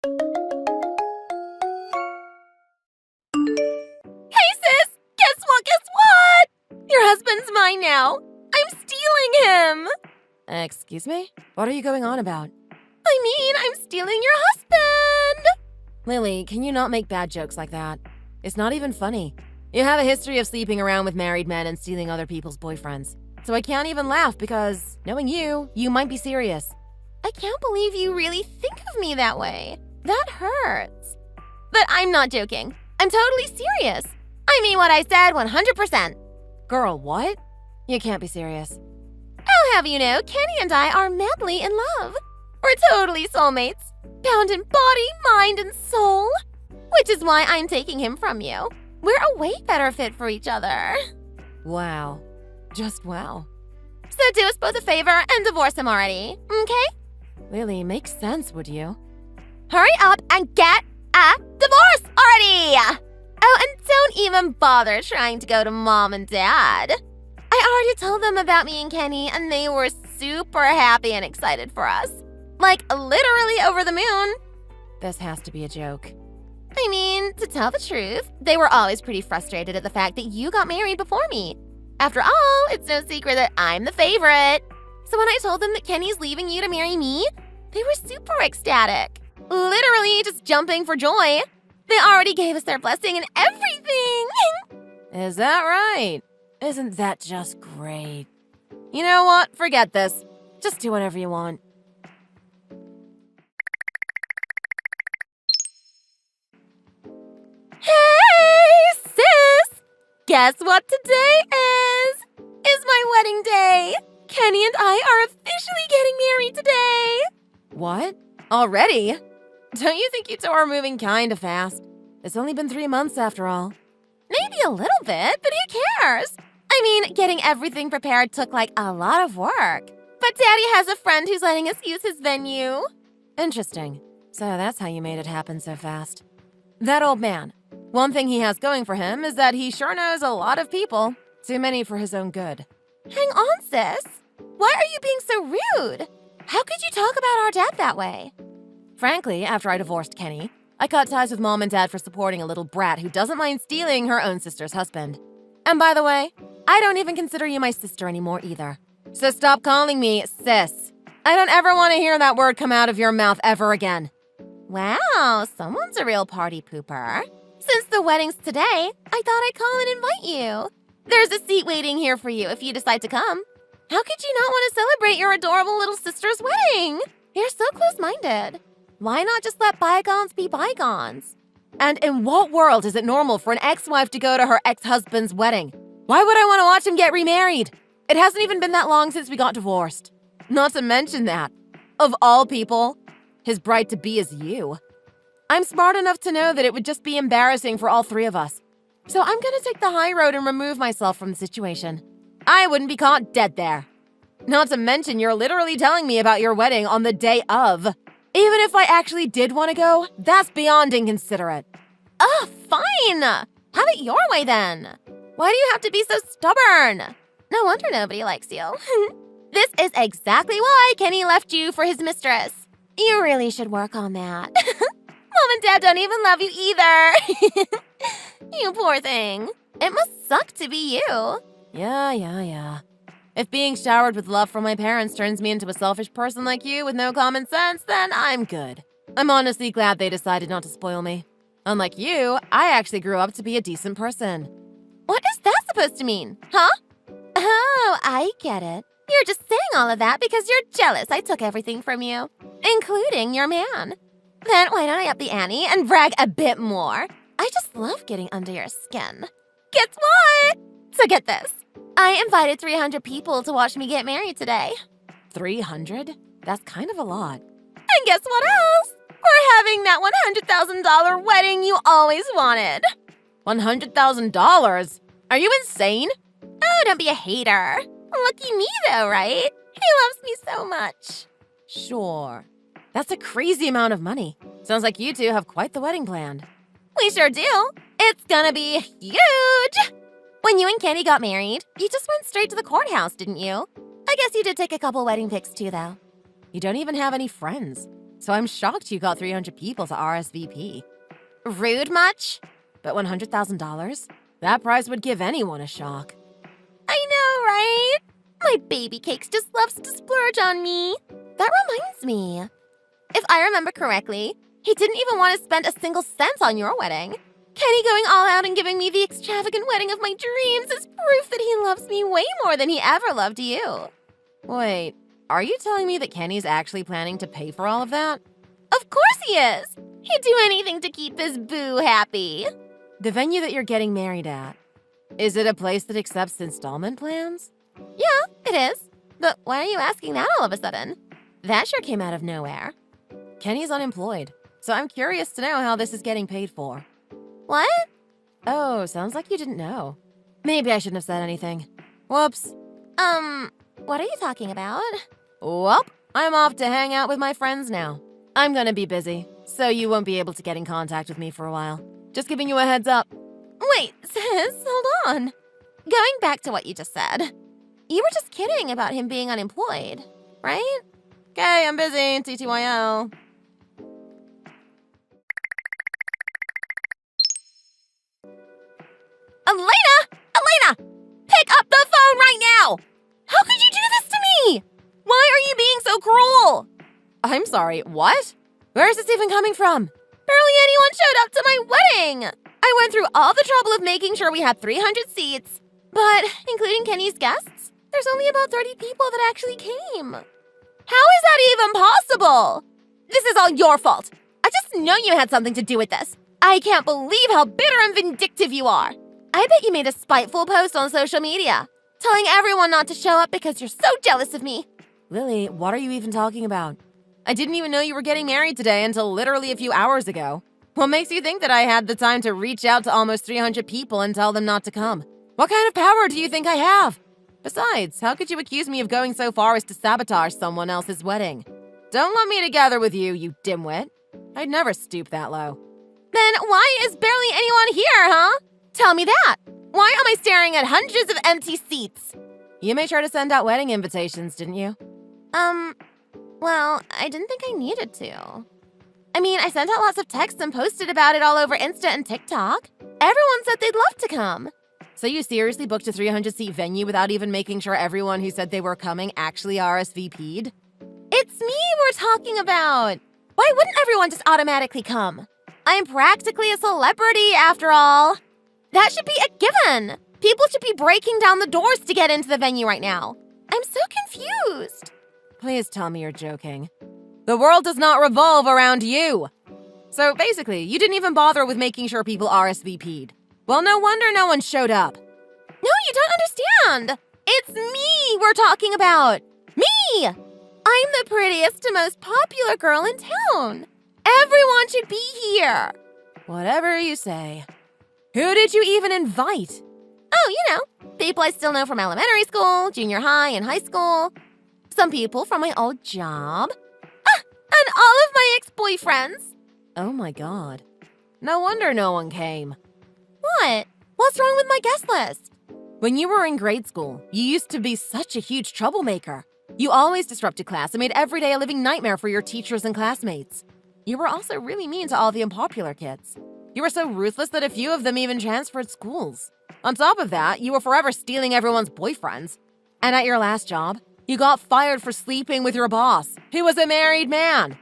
Hey sis! Guess what? Your husband's mine now. I'm stealing him! Excuse me? What are you going on about? I mean, I'm stealing your husband! Lily, can you not make bad jokes like that? It's not even funny. You have a history of sleeping around with married men and stealing other people's boyfriends. So I can't even laugh because, knowing you might be serious. I can't believe you really think of me that way. That hurts. But I'm not joking. I'm totally serious. I mean what I said 100%. Girl, what? You can't be serious. I'll have you know, Kenny and I are madly in love. We're totally soulmates, bound in body, mind, and soul. Which is why I'm taking him from you. We're a way better fit for each other. Wow. Just wow. So do us both a favor and divorce him already, okay? Lily, make sense, would you? Hurry up and get a divorce already! Oh, and don't even bother trying to go to Mom and Dad. I already told them about me and Kenny, and they were super happy and excited for us. Like, literally over the moon. This has to be a joke. I mean, to tell the truth, they were always pretty frustrated at the fact that you got married before me. After all, it's no secret that I'm the favorite. So when I told them that Kenny's leaving you to marry me, they were super ecstatic. Literally just jumping for joy. They already gave us their blessing and everything. Is that right? Isn't that just great? You know what? Forget this. Just do whatever you want. Hey, sis! Guess what today is? It's my wedding day. Kenny and I are officially getting married today. What? Already? Don't you think you two are moving kinda fast? It's only been 3 months after all. Maybe a little bit, but who cares? I mean, getting everything prepared took like a lot of work. But Daddy has a friend who's letting us use his venue. Interesting. So that's how you made it happen so fast. That old man. One thing he has going for him is that he sure knows a lot of people. Too many for his own good. Hang on, sis. Why are you being so rude? How could you talk about our dad that way? Frankly, after I divorced Kenny, I cut ties with Mom and Dad for supporting a little brat who doesn't mind stealing her own sister's husband. And by the way, I don't even consider you my sister anymore either. So stop calling me sis. I don't ever want to hear that word come out of your mouth ever again. Wow, someone's a real party pooper. Since the wedding's today, I thought I'd call and invite you. There's a seat waiting here for you if you decide to come. How could you not want to celebrate your adorable little sister's wedding? You're so close-minded. Why not just let bygones be bygones? And in what world is it normal for an ex-wife to go to her ex-husband's wedding? Why would I want to watch him get remarried? It hasn't even been that long since we got divorced. Not to mention that, of all people, his bride-to-be is you. I'm smart enough to know that it would just be embarrassing for all three of us. So I'm gonna take the high road and remove myself from the situation. I wouldn't be caught dead there. Not to mention you're literally telling me about your wedding on the day of. Even if I actually did want to go, that's beyond inconsiderate. Ugh, fine. Have it your way then. Why do you have to be so stubborn? No wonder nobody likes you. This is exactly why Kenny left you for his mistress. You really should work on that. Mom and Dad don't even love you either. You poor thing. It must suck to be you. Yeah. If being showered with love from my parents turns me into a selfish person like you with no common sense, then I'm good. I'm honestly glad they decided not to spoil me. Unlike you, I actually grew up to be a decent person. What is that supposed to mean, huh? Oh, I get it. You're just saying all of that because you're jealous I took everything from you, including your man. Then why don't I up the ante and brag a bit more? I just love getting under your skin. Guess what? So get this. I invited 300 people to watch me get married today. 300? That's kind of a lot. And guess what else? We're having that $100,000 wedding you always wanted. $100,000? Are you insane? Oh, don't be a hater. Lucky me though, right? He loves me so much. Sure. That's a crazy amount of money. Sounds like you two have quite the wedding planned. We sure do. It's gonna be huge. When you and Kenny got married, you just went straight to the courthouse, didn't you? I guess you did take a couple wedding pics too, though. You don't even have any friends. So I'm shocked you got 300 people to RSVP. Rude much? But $100,000? That prize would give anyone a shock. I know, right? My baby cakes just loves to splurge on me. That reminds me. If I remember correctly, he didn't even want to spend a single cent on your wedding. Kenny going all out and giving me the extravagant wedding of my dreams is proof that he loves me way more than he ever loved you. Wait, are you telling me that Kenny's actually planning to pay for all of that? Of course he is. He'd do anything to keep his boo happy. The venue that you're getting married at, is it a place that accepts installment plans? Yeah, it is. But why are you asking that all of a sudden? That sure came out of nowhere. Kenny's unemployed, so I'm curious to know how this is getting paid for. What? Oh, sounds like you didn't know. Maybe I shouldn't have said anything. Whoops. What are you talking about? Well, I'm off to hang out with my friends now. I'm gonna be busy, so you won't be able to get in contact with me for a while. Just giving you a heads up. Wait, sis, hold on. Going back to what you just said, you were just kidding about him being unemployed, right? Okay, I'm busy, TTYL. Elena! Pick up the phone right now! How could you do this to me? Why are you being so cruel? I'm sorry, what? Where is this even coming from? Barely anyone showed up to my wedding. I went through all the trouble of making sure we had 300 seats. But, including Kenny's guests, there's only about 30 people that actually came. How is that even possible? This is all your fault. I just know you had something to do with this. I can't believe how bitter and vindictive you are. I bet you made a spiteful post on social media, telling everyone not to show up because you're so jealous of me. Lily, what are you even talking about? I didn't even know you were getting married today until literally a few hours ago. What makes you think that I had the time to reach out to almost 300 people and tell them not to come? What kind of power do you think I have? Besides, how could you accuse me of going so far as to sabotage someone else's wedding? Don't lump me together with you, you dimwit. I'd never stoop that low. Then why is barely anyone here, huh? Tell me that. Why am I staring at hundreds of empty seats? You made sure to send out wedding invitations, didn't you? Well, I didn't think I needed to. I mean, I sent out lots of texts and posted about it all over Insta and TikTok. Everyone said they'd love to come. So you seriously booked a 300-seat venue without even making sure everyone who said they were coming actually RSVP'd? It's me we're talking about. Why wouldn't everyone just automatically come? I'm practically a celebrity, after all. That should be a given. People should be breaking down the doors to get into the venue right now. I'm so confused. Please tell me you're joking. The world does not revolve around you. So basically, you didn't even bother with making sure people RSVP'd. Well, no wonder no one showed up. No, you don't understand. It's me we're talking about. Me! I'm the prettiest and most popular girl in town. Everyone should be here. Whatever you say. Who did you even invite? Oh, you know, people I still know from elementary school, junior high, and high school. Some people from my old job. And all of my ex-boyfriends. Oh my god. No wonder no one came. What? What's wrong with my guest list? When you were in grade school, you used to be such a huge troublemaker. You always disrupted class and made every day a living nightmare for your teachers and classmates. You were also really mean to all the unpopular kids. You were so ruthless that a few of them even transferred schools. On top of that, you were forever stealing everyone's boyfriends. And at your last job, you got fired for sleeping with your boss, who was a married man.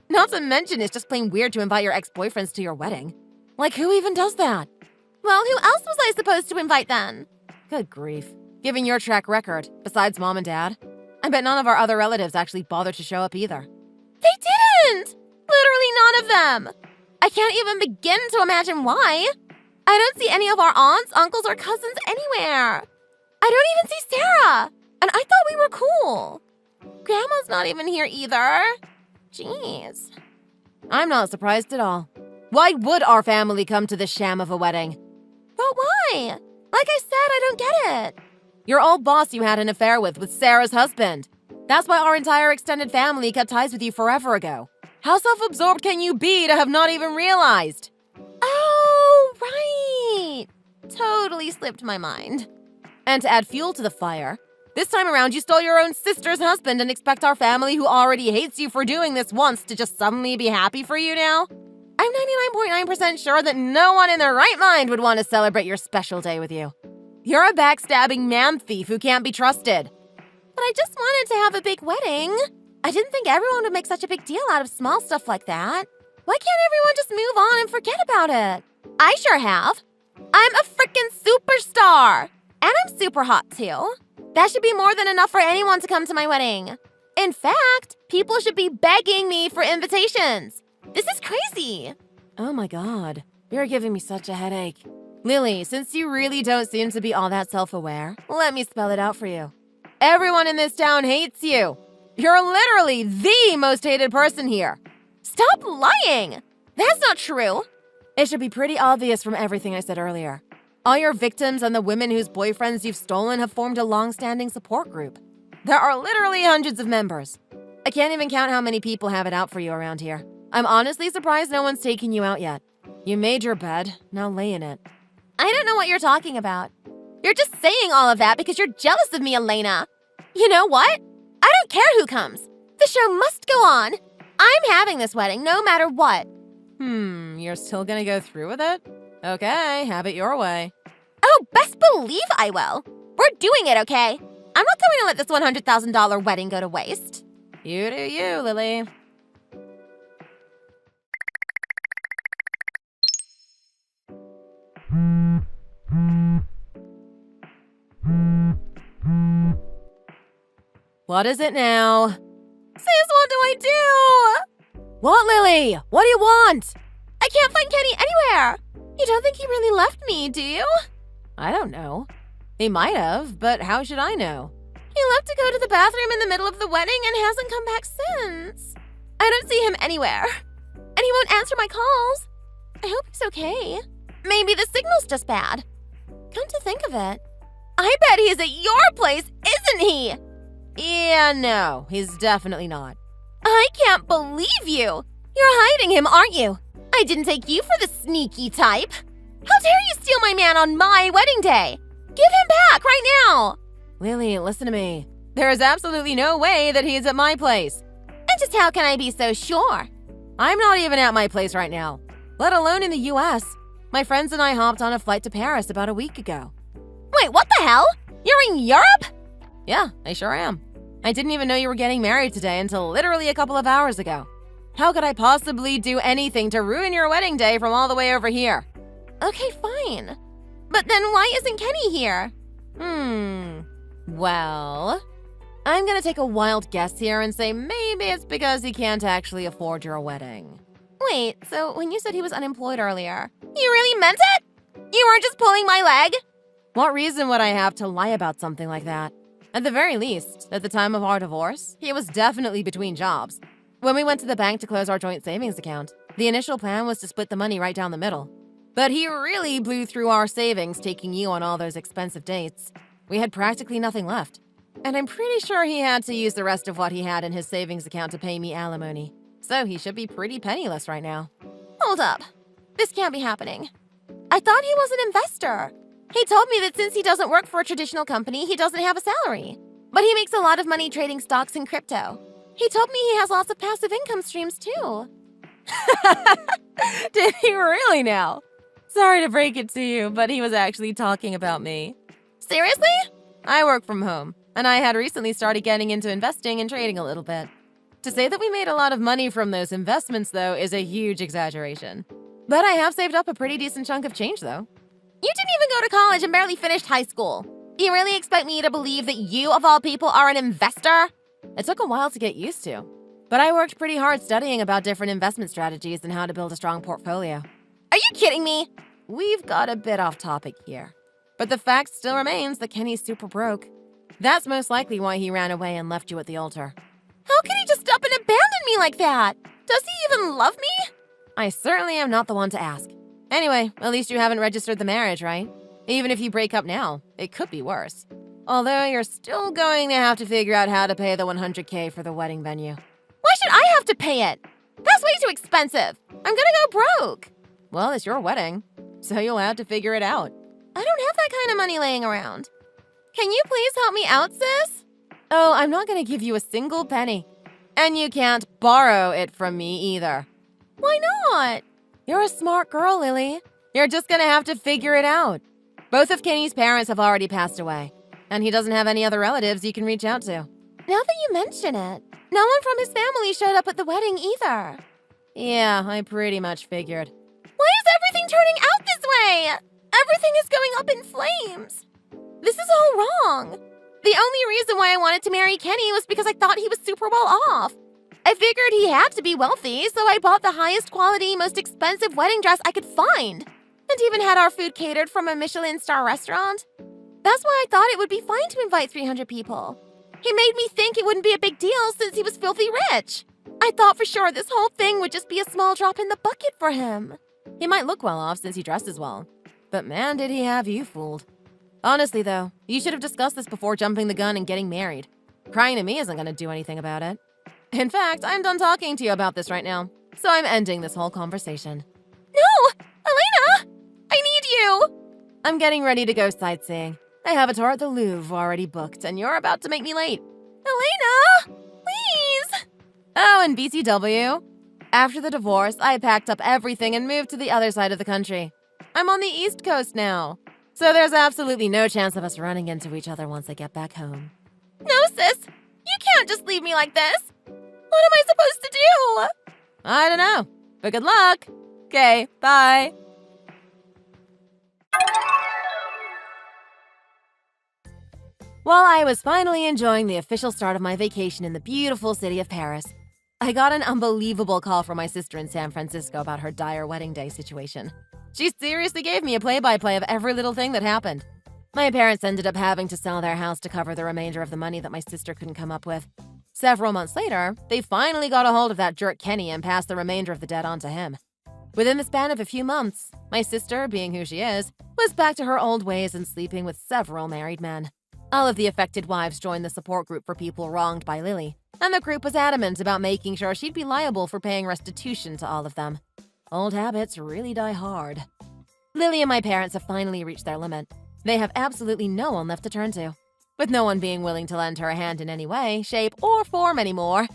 Not to mention it's just plain weird to invite your ex-boyfriends to your wedding. Like, who even does that? Well, who else was I supposed to invite then? Good grief. Given your track record, besides mom and dad, I bet none of our other relatives actually bothered to show up either. They didn't! Literally none of them. I can't even begin to imagine why. I don't see any of our aunts, uncles, or cousins anywhere. I don't even see Sarah. And I thought we were cool. Grandma's not even here either. Jeez. I'm not surprised at all. Why would our family come to this sham of a wedding? But why? Like I said, I don't get it. Your old boss you had an affair with Sarah's husband. That's why our entire extended family cut ties with you forever ago. How self-absorbed can you be to have not even realized? Oh, right. Totally slipped my mind. And to add fuel to the fire, This time around, you stole your own sister's husband and expect our family, who already hates you for doing this once, to just suddenly be happy for you now? I'm 99.9% sure that no one in their right mind would want to celebrate your special day with you. You're a backstabbing man thief who can't be trusted. But I just wanted to have a big wedding. I didn't think everyone would make such a big deal out of small stuff like that. Why can't everyone just move on and forget about it? I sure have. I'm a frickin' superstar. And I'm super hot, too. That should be more than enough for anyone to come to my wedding. In fact, people should be begging me for invitations. This is crazy. Oh my god, you're giving me such a headache. Lily, since you really don't seem to be all that self-aware, let me spell it out for you. Everyone in this town hates you. You're literally the most hated person here. Stop lying. That's not true. It should be pretty obvious from everything I said earlier. All your victims and the women whose boyfriends you've stolen have formed a long-standing support group. There are literally hundreds of members. I can't even count how many people have it out for you around here. I'm honestly surprised no one's taken you out yet. You made your bed, now lay in it. I don't know what you're talking about. You're just saying all of that because you're jealous of me, Elena. You know what? I don't care who comes. The show must go on. I'm having this wedding no matter what. You're still gonna go through with it? Okay, have it your way. Oh, best believe I will. We're doing it, okay? I'm not going to let this $100,000 wedding go to waste. You do you, Lily. What is it now? Sis, what do I do? What, Lily? What do you want? I can't find Kenny anywhere. You don't think he really left me, do you? I don't know. He might have, but how should I know? He left to go to the bathroom in the middle of the wedding and hasn't come back since. I don't see him anywhere. And he won't answer my calls. I hope he's okay. Maybe the signal's just bad. Come to think of it, I bet he's at your place, isn't he? Yeah, no, he's definitely not. I can't believe you. You're hiding him, aren't you? I didn't take you for the sneaky type. How dare you steal my man on my wedding day? Give him back right now. Lily, listen to me. There is absolutely no way that he's at my place. And just how can I be so sure? I'm not even at my place right now, let alone in the US. My friends and I hopped on a flight to Paris about a week ago. Wait, what the hell? You're in Europe? Yeah, I sure am. I didn't even know you were getting married today until literally a couple of hours ago. How could I possibly do anything to ruin your wedding day from all the way over here? Okay, fine. But then why isn't Kenny here? Well, I'm gonna take a wild guess here and say maybe it's because he can't actually afford your wedding. Wait, so when you said he was unemployed earlier, you really meant it? You weren't just pulling my leg? What reason would I have to lie about something like that? At the very least, at the time of our divorce, he was definitely between jobs. When we went to the bank to close our joint savings account, the initial plan was to split the money right down the middle. But he really blew through our savings taking you on all those expensive dates. We had practically nothing left. And I'm pretty sure he had to use the rest of what he had in his savings account to pay me alimony. So he should be pretty penniless right now. Hold up. This can't be happening. I thought he was an investor. He told me that since he doesn't work for a traditional company, he doesn't have a salary. But he makes a lot of money trading stocks and crypto. He told me he has lots of passive income streams too. Did he really now? Sorry to break it to you, but he was actually talking about me. Seriously? I work from home, and I had recently started getting into investing and trading a little bit. To say that we made a lot of money from those investments, though, is a huge exaggeration. But I have saved up a pretty decent chunk of change, though. You didn't even go to college and barely finished high school. You really expect me to believe that you, of all people, are an investor? It took a while to get used to. But I worked pretty hard studying about different investment strategies and how to build a strong portfolio. Are you kidding me? We've got a bit off topic here. But the fact still remains that Kenny's super broke. That's most likely why he ran away and left you at the altar. How could he just up and abandon me like that? Does he even love me? I certainly am not the one to ask. Anyway, at least you haven't registered the marriage, right? Even if you break up now, it could be worse. Although you're still going to have to figure out how to pay the $100K for the wedding venue. Why should I have to pay it? That's way too expensive. I'm gonna go broke. Well, it's your wedding, so you'll have to figure it out. I don't have that kind of money laying around. Can you please help me out, sis? Oh, I'm not gonna give you a single penny. And you can't borrow it from me either. Why not? You're a smart girl, Lily. You're just gonna have to figure it out. Both of Kenny's parents have already passed away, and he doesn't have any other relatives you can reach out to. Now that you mention it, no one from his family showed up at the wedding either. Yeah, I pretty much figured. Why is everything turning out this way? Everything is going up in flames. This is all wrong. The only reason why I wanted to marry Kenny was because I thought he was super well off. I figured he had to be wealthy, so I bought the highest quality, most expensive wedding dress I could find, and even had our food catered from a Michelin star restaurant. That's why I thought it would be fine to invite 300 people. He made me think it wouldn't be a big deal since he was filthy rich. I thought for sure this whole thing would just be a small drop in the bucket for him. He might look well off since he dresses well, but man, did he have you fooled. Honestly, though, you should have discussed this before jumping the gun and getting married. Crying to me isn't gonna do anything about it. In fact, I'm done talking to you about this right now, so I'm ending this whole conversation. No! Elena! I need you! I'm getting ready to go sightseeing. I have a tour at the Louvre already booked, and you're about to make me late. Elena! Please! Oh, and BCW. After the divorce, I packed up everything and moved to the other side of the country. I'm on the East Coast now, so there's absolutely no chance of us running into each other once I get back home. No, sis! You can't just leave me like this! What am I supposed to do? I don't know, but good luck. Okay, bye. While I was finally enjoying the official start of my vacation in the beautiful city of Paris, I got an unbelievable call from my sister in San Francisco about her dire wedding day situation. She seriously gave me a play-by-play of every little thing that happened. My parents ended up having to sell their house to cover the remainder of the money that my sister couldn't come up with. Several months later, they finally got a hold of that jerk Kenny and passed the remainder of the debt on to him. Within the span of a few months, my sister, being who she is, was back to her old ways and sleeping with several married men. All of the affected wives joined the support group for people wronged by Lily, and the group was adamant about making sure she'd be liable for paying restitution to all of them. Old habits really die hard. Lily and my parents have finally reached their limit. They have absolutely no one left to turn to. With no one being willing to lend her a hand in any way, shape, or form anymore,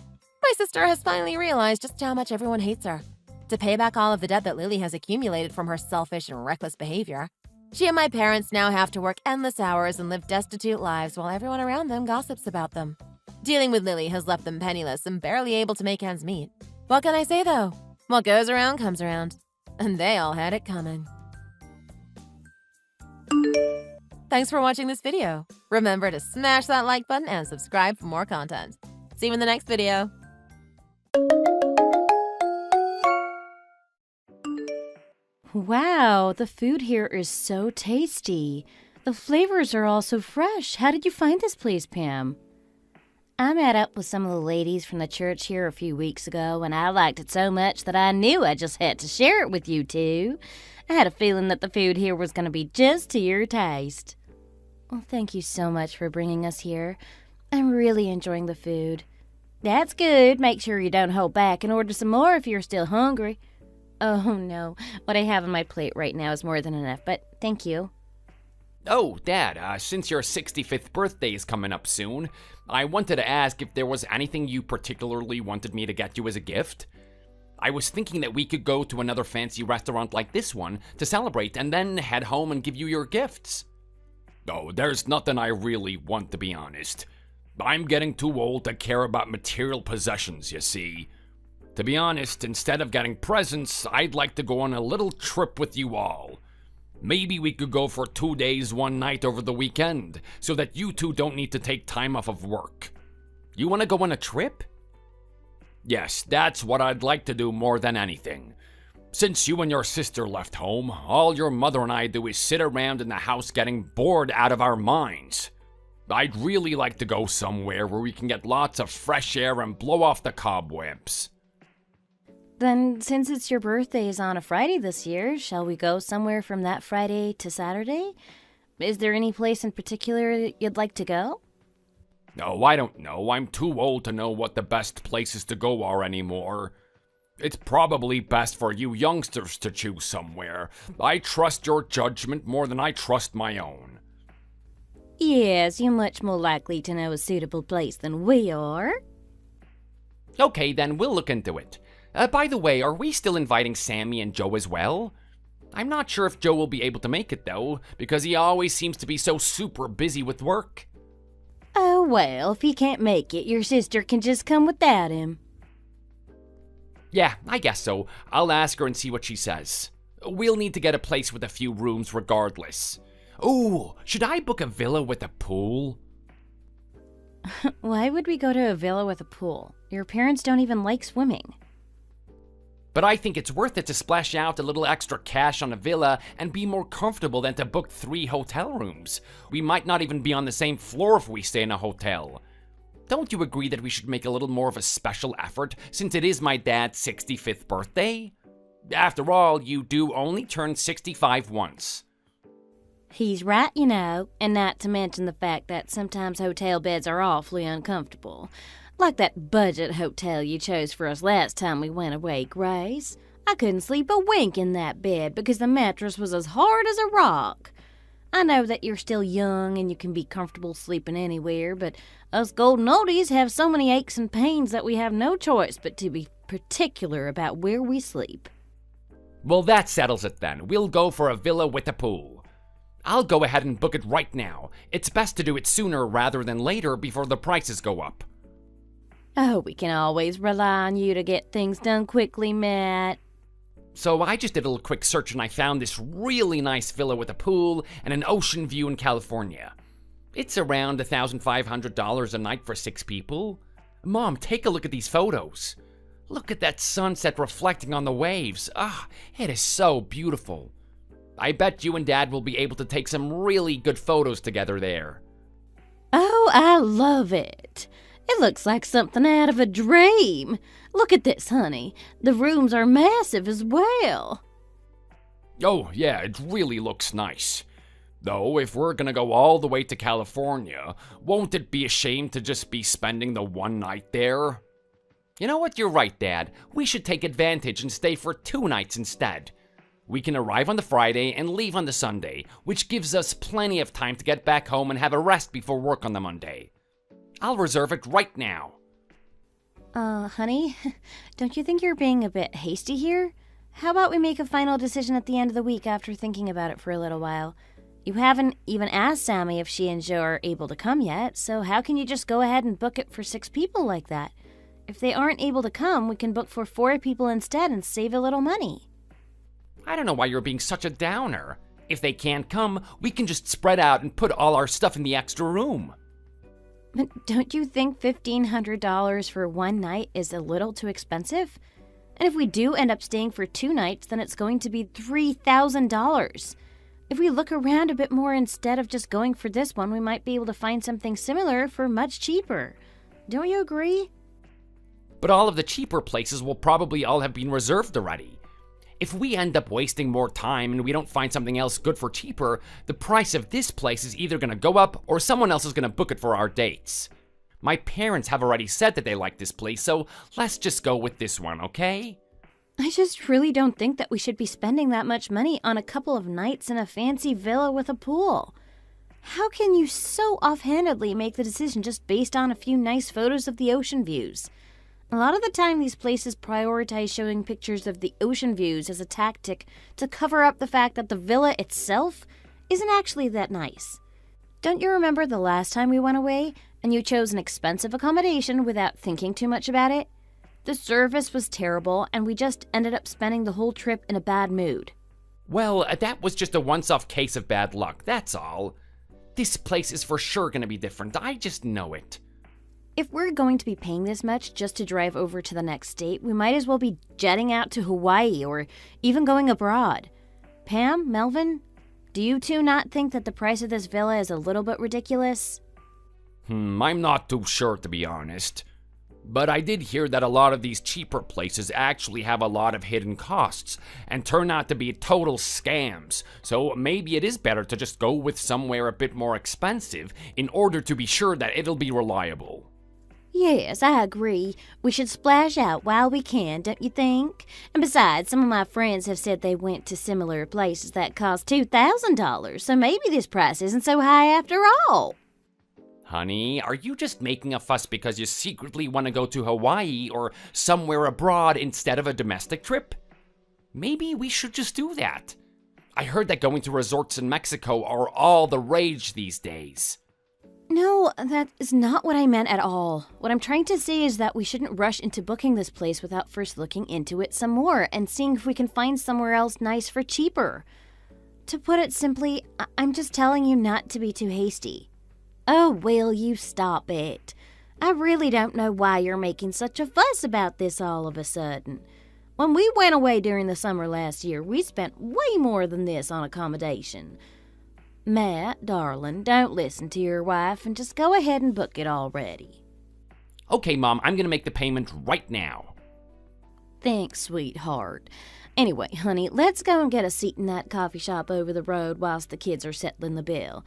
my sister has finally realized just how much everyone hates her. To pay back all of the debt that Lily has accumulated from her selfish and reckless behavior, she and my parents now have to work endless hours and live destitute lives while everyone around them gossips about them. Dealing with Lily has left them penniless and barely able to make ends meet. What can I say, though? What goes around comes around. And they all had it coming. Thanks for watching this video. Remember to smash that like button and subscribe for more content. See you in the next video. Wow, the food here is so tasty. The flavors are all so fresh. How did you find this place, Pam? I met up with some of the ladies from the church here a few weeks ago, and I liked it so much that I knew I just had to share it with you two. I had a feeling that the food here was going to be just to your taste. Well, thank you so much for bringing us here. I'm really enjoying the food. That's good. Make sure you don't hold back and order some more if you're still hungry. Oh, no. What I have on my plate right now is more than enough, but thank you. Oh, Dad, since your 65th birthday is coming up soon, I wanted to ask if there was anything you particularly wanted me to get you as a gift. I was thinking that we could go to another fancy restaurant like this one to celebrate and then head home and give you your gifts. Oh, there's nothing I really want, to be honest. I'm getting too old to care about material possessions, you see. To be honest, instead of getting presents, I'd like to go on a little trip with you all. Maybe we could go for 2 days, 1 night over the weekend, so that you two don't need to take time off of work. You want to go on a trip? Yes, that's what I'd like to do more than anything. Since you and your sister left home, all your mother and I do is sit around in the house getting bored out of our minds. I'd really like to go somewhere where we can get lots of fresh air and blow off the cobwebs. Then, since it's your birthday is on a Friday this year, shall we go somewhere from that Friday to Saturday? Is there any place in particular you'd like to go? No, I don't know. I'm too old to know what the best places to go are anymore. It's probably best for you youngsters to choose somewhere. I trust your judgment more than I trust my own. Yes, you're much more likely to know a suitable place than we are. Okay, then we'll look into it. By the way, are we still inviting Sammy and Joe as well? I'm not sure if Joe will be able to make it though, because he always seems to be so super busy with work. Oh well, if he can't make it, your sister can just come without him. Yeah, I guess so. I'll ask her and see what she says. We'll need to get a place with a few rooms regardless. Ooh, should I book a villa with a pool? Why would we go to a villa with a pool? Your parents don't even like swimming. But I think it's worth it to splash out a little extra cash on a villa and be more comfortable than to book 3 hotel rooms. We might not even be on the same floor if we stay in a hotel. Don't you agree that we should make a little more of a special effort since it is my dad's 65th birthday? After all, you do only turn 65 once. He's right, you know, and not to mention the fact that sometimes hotel beds are awfully uncomfortable. Like that budget hotel you chose for us last time we went away, Grace. I couldn't sleep a wink in that bed because the mattress was as hard as a rock. I know that you're still young and you can be comfortable sleeping anywhere, but us golden oldies have so many aches and pains that we have no choice but to be particular about where we sleep. Well, that settles it then. We'll go for a villa with a pool. I'll go ahead and book it right now. It's best to do it sooner rather than later before the prices go up. Oh, we can always rely on you to get things done quickly, Matt. So I just did a little quick search and I found this really nice villa with a pool and an ocean view in California. It's around $1,500 a night for 6 people. Mom, take a look at these photos. Look at that sunset reflecting on the waves. It is so beautiful. I bet you and Dad will be able to take some really good photos together there. Oh, I love it. It looks like something out of a dream. Look at this, honey. The rooms are massive as well. Oh, yeah, it really looks nice. Though, if we're gonna go all the way to California, won't it be a shame to just be spending the one night there? You know what, you're right, Dad. We should take advantage and stay for 2 nights instead. We can arrive on the Friday and leave on the Sunday, which gives us plenty of time to get back home and have a rest before work on the Monday. I'll reserve it right now. Honey, don't you think you're being a bit hasty here? How about we make a final decision at the end of the week after thinking about it for a little while? You haven't even asked Sammy if she and Joe are able to come yet, so how can you just go ahead and book it for 6 people like that? If they aren't able to come, we can book for 4 people instead and save a little money. I don't know why you're being such a downer. If they can't come, we can just spread out and put all our stuff in the extra room. But don't you think $1,500 for one night is a little too expensive? And if we do end up staying for 2 nights, then it's going to be $3,000. If we look around a bit more instead of just going for this one, we might be able to find something similar for much cheaper. Don't you agree? But all of the cheaper places will probably all have been reserved already. If we end up wasting more time and we don't find something else good for cheaper, the price of this place is either going to go up or someone else is going to book it for our dates. My parents have already said that they like this place, so let's just go with this one, okay? I just really don't think that we should be spending that much money on a couple of nights in a fancy villa with a pool. How can you so offhandedly make the decision just based on a few nice photos of the ocean views? A lot of the time, these places prioritize showing pictures of the ocean views as a tactic to cover up the fact that the villa itself isn't actually that nice. Don't you remember the last time we went away and you chose an expensive accommodation without thinking too much about it? The service was terrible and we just ended up spending the whole trip in a bad mood. Well, that was just a once-off case of bad luck, that's all. This place is for sure gonna be different, I just know it. If we're going to be paying this much just to drive over to the next state, we might as well be jetting out to Hawaii or even going abroad. Pam, Melvin, do you two not think that the price of this villa is a little bit ridiculous? I'm not too sure, to be honest. But I did hear that a lot of these cheaper places actually have a lot of hidden costs and turn out to be total scams, so maybe it is better to just go with somewhere a bit more expensive in order to be sure that it'll be reliable. Yes, I agree. We should splash out while we can, don't you think? And besides, some of my friends have said they went to similar places that cost $2,000, so maybe this price isn't so high after all. Honey, are you just making a fuss because you secretly want to go to Hawaii or somewhere abroad instead of a domestic trip? Maybe we should just do that. I heard that going to resorts in Mexico are all the rage these days. No, that is not what I meant at all. What I'm trying to say is that we shouldn't rush into booking this place without first looking into it some more and seeing if we can find somewhere else nice for cheaper. To put it simply, I'm just telling you not to be too hasty. Oh, will you stop it? I really don't know why you're making such a fuss about this all of a sudden. When we went away during the summer last year, we spent way more than this on accommodation. Matt, darling, don't listen to your wife and just go ahead and book it already. Okay, Mom, I'm gonna make the payment right now. Thanks, sweetheart. Anyway, honey, let's go and get a seat in that coffee shop over the road whilst the kids are settling the bill.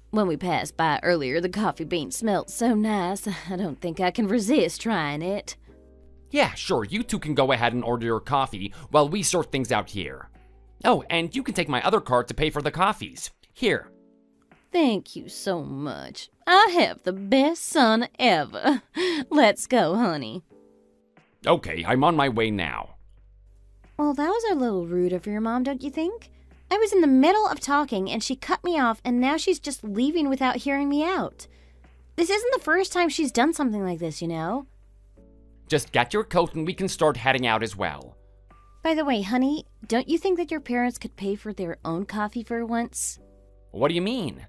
When we passed by earlier, the coffee bean smelt so nice, I don't think I can resist trying it. Yeah, sure, you two can go ahead and order your coffee while we sort things out here. Oh, and you can take my other card to pay for the coffees. Here. Thank you so much. I have the best son ever. Let's go, honey. Okay, I'm on my way now. Well, that was a little rude of your mom, don't you think? I was in the middle of talking and she cut me off and now she's just leaving without hearing me out. This isn't the first time she's done something like this, you know? Just get your coat and we can start heading out as well. By the way, honey, don't you think that your parents could pay for their own coffee for once? What do you mean?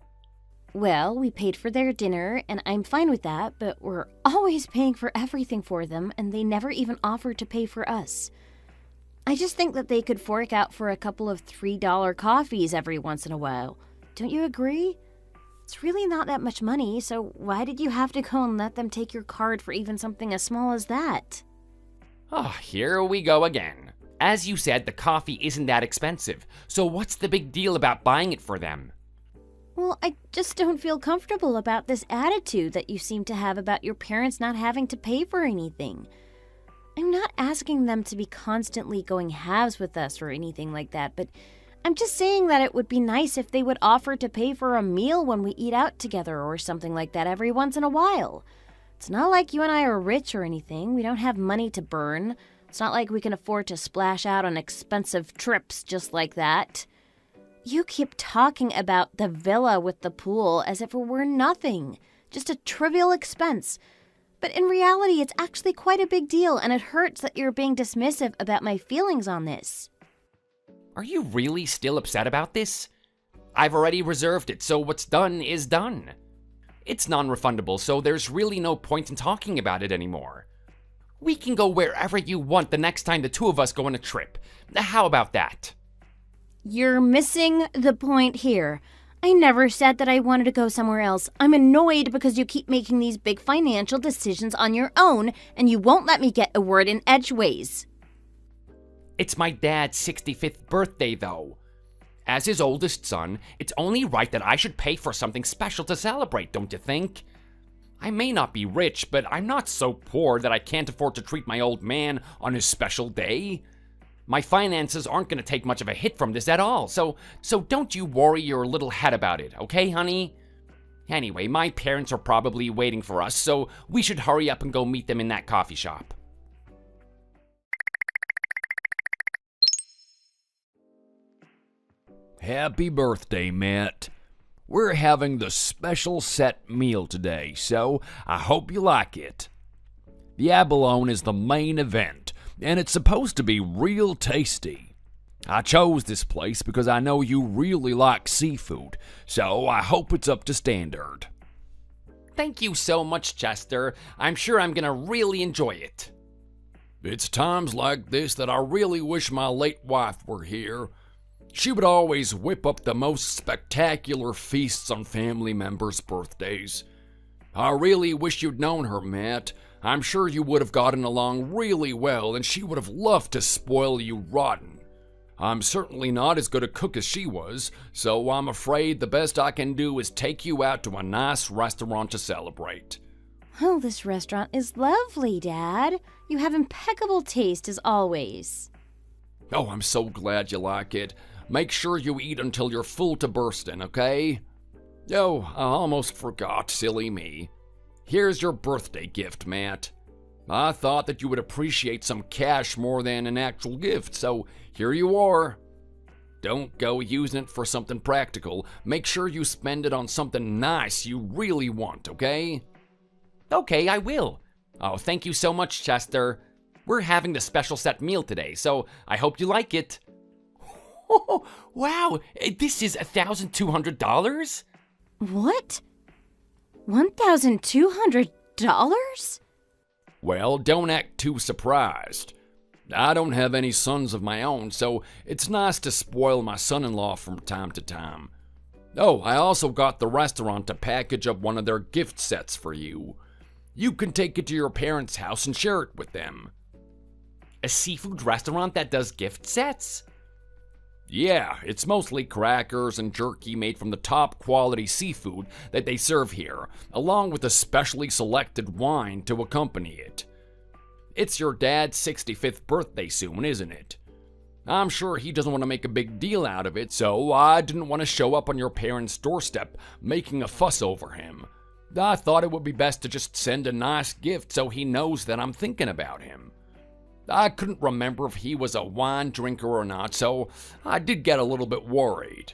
Well, we paid for their dinner, and I'm fine with that, but we're always paying for everything for them, and they never even offered to pay for us. I just think that they could fork out for a couple of $3 coffees every once in a while. Don't you agree? It's really not that much money, so why did you have to go and let them take your card for even something as small as that? Oh, here we go again. As you said, the coffee isn't that expensive, so what's the big deal about buying it for them? Well, I just don't feel comfortable about this attitude that you seem to have about your parents not having to pay for anything. I'm not asking them to be constantly going halves with us or anything like that, but I'm just saying that it would be nice if they would offer to pay for a meal when we eat out together or something like that every once in a while. It's not like you and I are rich or anything. We don't have money to burn. It's not like we can afford to splash out on expensive trips just like that. You keep talking about the villa with the pool as if it were nothing, just a trivial expense. But in reality, it's actually quite a big deal, and it hurts that you're being dismissive about my feelings on this. Are you really still upset about this? I've already reserved it, so what's done is done. It's non-refundable, so there's really no point in talking about it anymore. We can go wherever you want the next time the two of us go on a trip. How about that? You're missing the point here. I never said that I wanted to go somewhere else. I'm annoyed because you keep making these big financial decisions on your own, and you won't let me get a word in edgeways. It's my dad's 65th birthday, though. As his oldest son, it's only right that I should pay for something special to celebrate, don't you think? I may not be rich, but I'm not so poor that I can't afford to treat my old man on his special day. My finances aren't going to take much of a hit from this at all, so don't you worry your little head about it, okay, honey? Anyway, my parents are probably waiting for us, so we should hurry up and go meet them in that coffee shop. Happy birthday, Matt. We're having the special set meal today, so I hope you like it. The abalone is the main event, and it's supposed to be real tasty. I chose this place because I know you really like seafood, so I hope it's up to standard. Thank you so much, Chester. I'm sure I'm gonna really enjoy it. It's times like this that I really wish my late wife were here. She would always whip up the most spectacular feasts on family members' birthdays. I really wish you'd known her, Matt. I'm sure you would have gotten along really well, and she would have loved to spoil you rotten. I'm certainly not as good a cook as she was, so I'm afraid the best I can do is take you out to a nice restaurant to celebrate. Oh, this restaurant is lovely, Dad. You have impeccable taste as always. Oh, I'm so glad you like it. Make sure you eat until you're full to bursting, okay? Oh, I almost forgot, silly me. Here's your birthday gift, Matt. I thought that you would appreciate some cash more than an actual gift, so here you are. Don't go using it for something practical. Make sure you spend it on something nice you really want, okay? Okay, I will. Oh, thank you so much, Chester. We're having the special set meal today, so I hope you like it. Oh, wow, this is $1,200? What? $1,200? Well, don't act too surprised. I don't have any sons of my own, so it's nice to spoil my son-in-law from time to time. Oh, I also got the restaurant to package up one of their gift sets for you. You can take it to your parents' house and share it with them. A seafood restaurant that does gift sets? Yeah, it's mostly crackers and jerky made from the top quality seafood that they serve here, along with a specially selected wine to accompany it. It's your dad's 65th birthday soon, isn't it? I'm sure he doesn't want to make a big deal out of it, so I didn't want to show up on your parents' doorstep making a fuss over him. I thought it would be best to just send a nice gift so he knows that I'm thinking about him. I couldn't remember if he was a wine drinker or not, so I did get a little bit worried.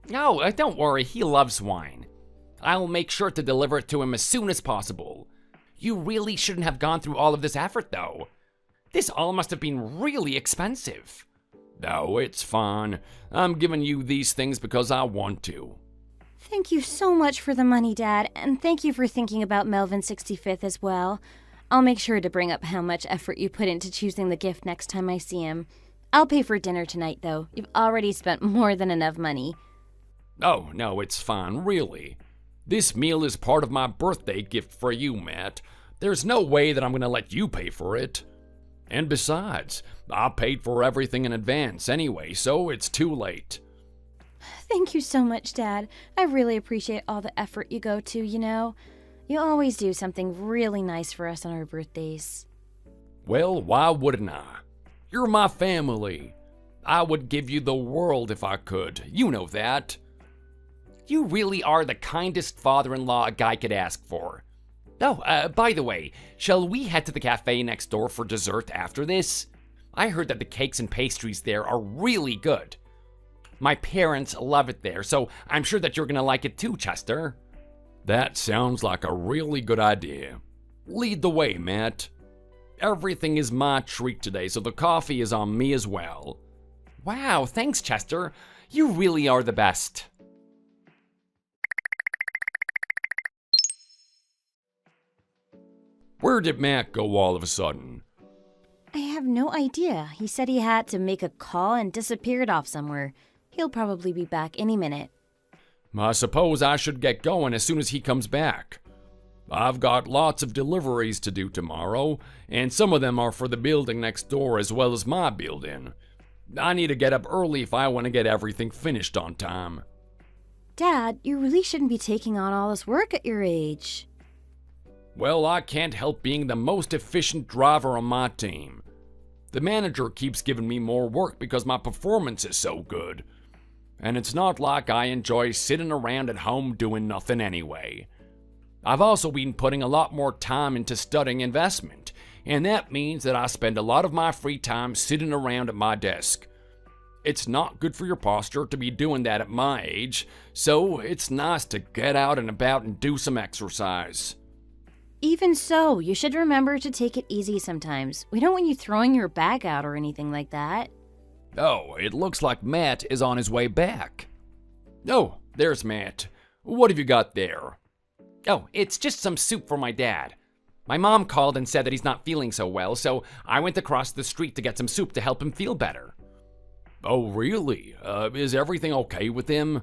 No, don't worry, he loves wine. I'll make sure to deliver it to him as soon as possible. You really shouldn't have gone through all of this effort, though. This all must have been really expensive. No, it's fine. I'm giving you these things because I want to. Thank you so much for the money, Dad, and thank you for thinking about Melvin's 65th as well. I'll make sure to bring up how much effort you put into choosing the gift next time I see him. I'll pay for dinner tonight, though. You've already spent more than enough money. Oh, no, it's fine, really. This meal is part of my birthday gift for you, Matt. There's no way that I'm going to let you pay for it. And besides, I paid for everything in advance anyway, so it's too late. Thank you so much, Dad. I really appreciate all the effort you go to, you know. You always do something really nice for us on our birthdays. Well, why wouldn't I? You're my family. I would give you the world if I could. You know that. You really are the kindest father-in-law a guy could ask for. Oh, by the way, shall we head to the cafe next door for dessert after this? I heard that the cakes and pastries there are really good. My parents love it there, so I'm sure that you're gonna like it too, Chester. That sounds like a really good idea. Lead the way, Matt. Everything is my treat today, so the coffee is on me as well. Wow, thanks, Chester. You really are the best. Where did Matt go all of a sudden? I have no idea. He said he had to make a call and disappeared off somewhere. He'll probably be back any minute. I suppose I should get going as soon as he comes back. I've got lots of deliveries to do tomorrow, and some of them are for the building next door as well as my building. I need to get up early if I want to get everything finished on time. Dad, you really shouldn't be taking on all this work at your age. Well, I can't help being the most efficient driver on my team. The manager keeps giving me more work because my performance is so good. And it's not like I enjoy sitting around at home doing nothing anyway. I've also been putting a lot more time into studying investment, and that means that I spend a lot of my free time sitting around at my desk. It's not good for your posture to be doing that at my age, so it's nice to get out and about and do some exercise. Even so, you should remember to take it easy sometimes. We don't want you throwing your bag out or anything like that. Oh, it looks like Matt is on his way back. Oh, there's Matt. What have you got there? Oh, it's just some soup for my dad. My mom called and said that he's not feeling so well, so I went across the street to get some soup to help him feel better. Oh, really? Is everything okay with him?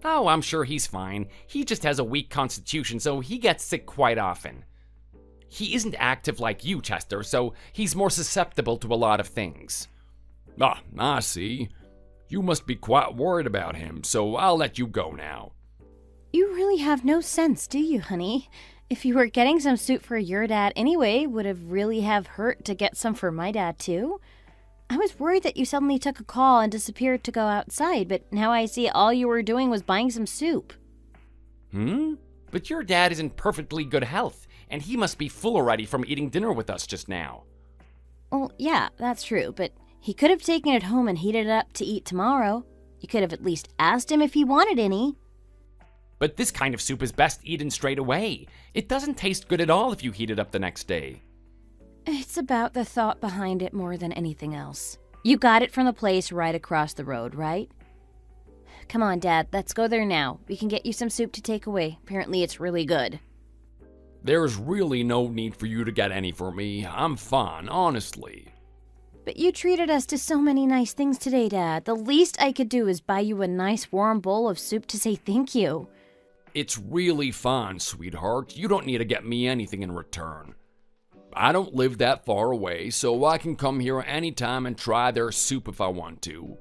Oh, I'm sure he's fine. He just has a weak constitution, so he gets sick quite often. He isn't active like you, Chester, so he's more susceptible to a lot of things. Ah, I see. You must be quite worried about him, so I'll let you go now. You really have no sense, do you, honey? If you were getting some soup for your dad anyway, would have really have hurt to get some for my dad too. I was worried that you suddenly took a call and disappeared to go outside, but now I see all you were doing was buying some soup. But your dad is in perfectly good health, and he must be full already from eating dinner with us just now. Well, yeah, that's true, but he could have taken it home and heated it up to eat tomorrow. You could have at least asked him if he wanted any. But this kind of soup is best eaten straight away. It doesn't taste good at all if you heat it up the next day. It's about the thought behind it more than anything else. You got it from the place right across the road, right? Come on, Dad, let's go there now. We can get you some soup to take away. Apparently it's really good. There's really no need for you to get any for me. I'm fine, honestly. But you treated us to so many nice things today, Dad. The least I could do is buy you a nice warm bowl of soup to say thank you. It's really fine, sweetheart. You don't need to get me anything in return. I don't live that far away, so I can come here anytime and try their soup if I want to.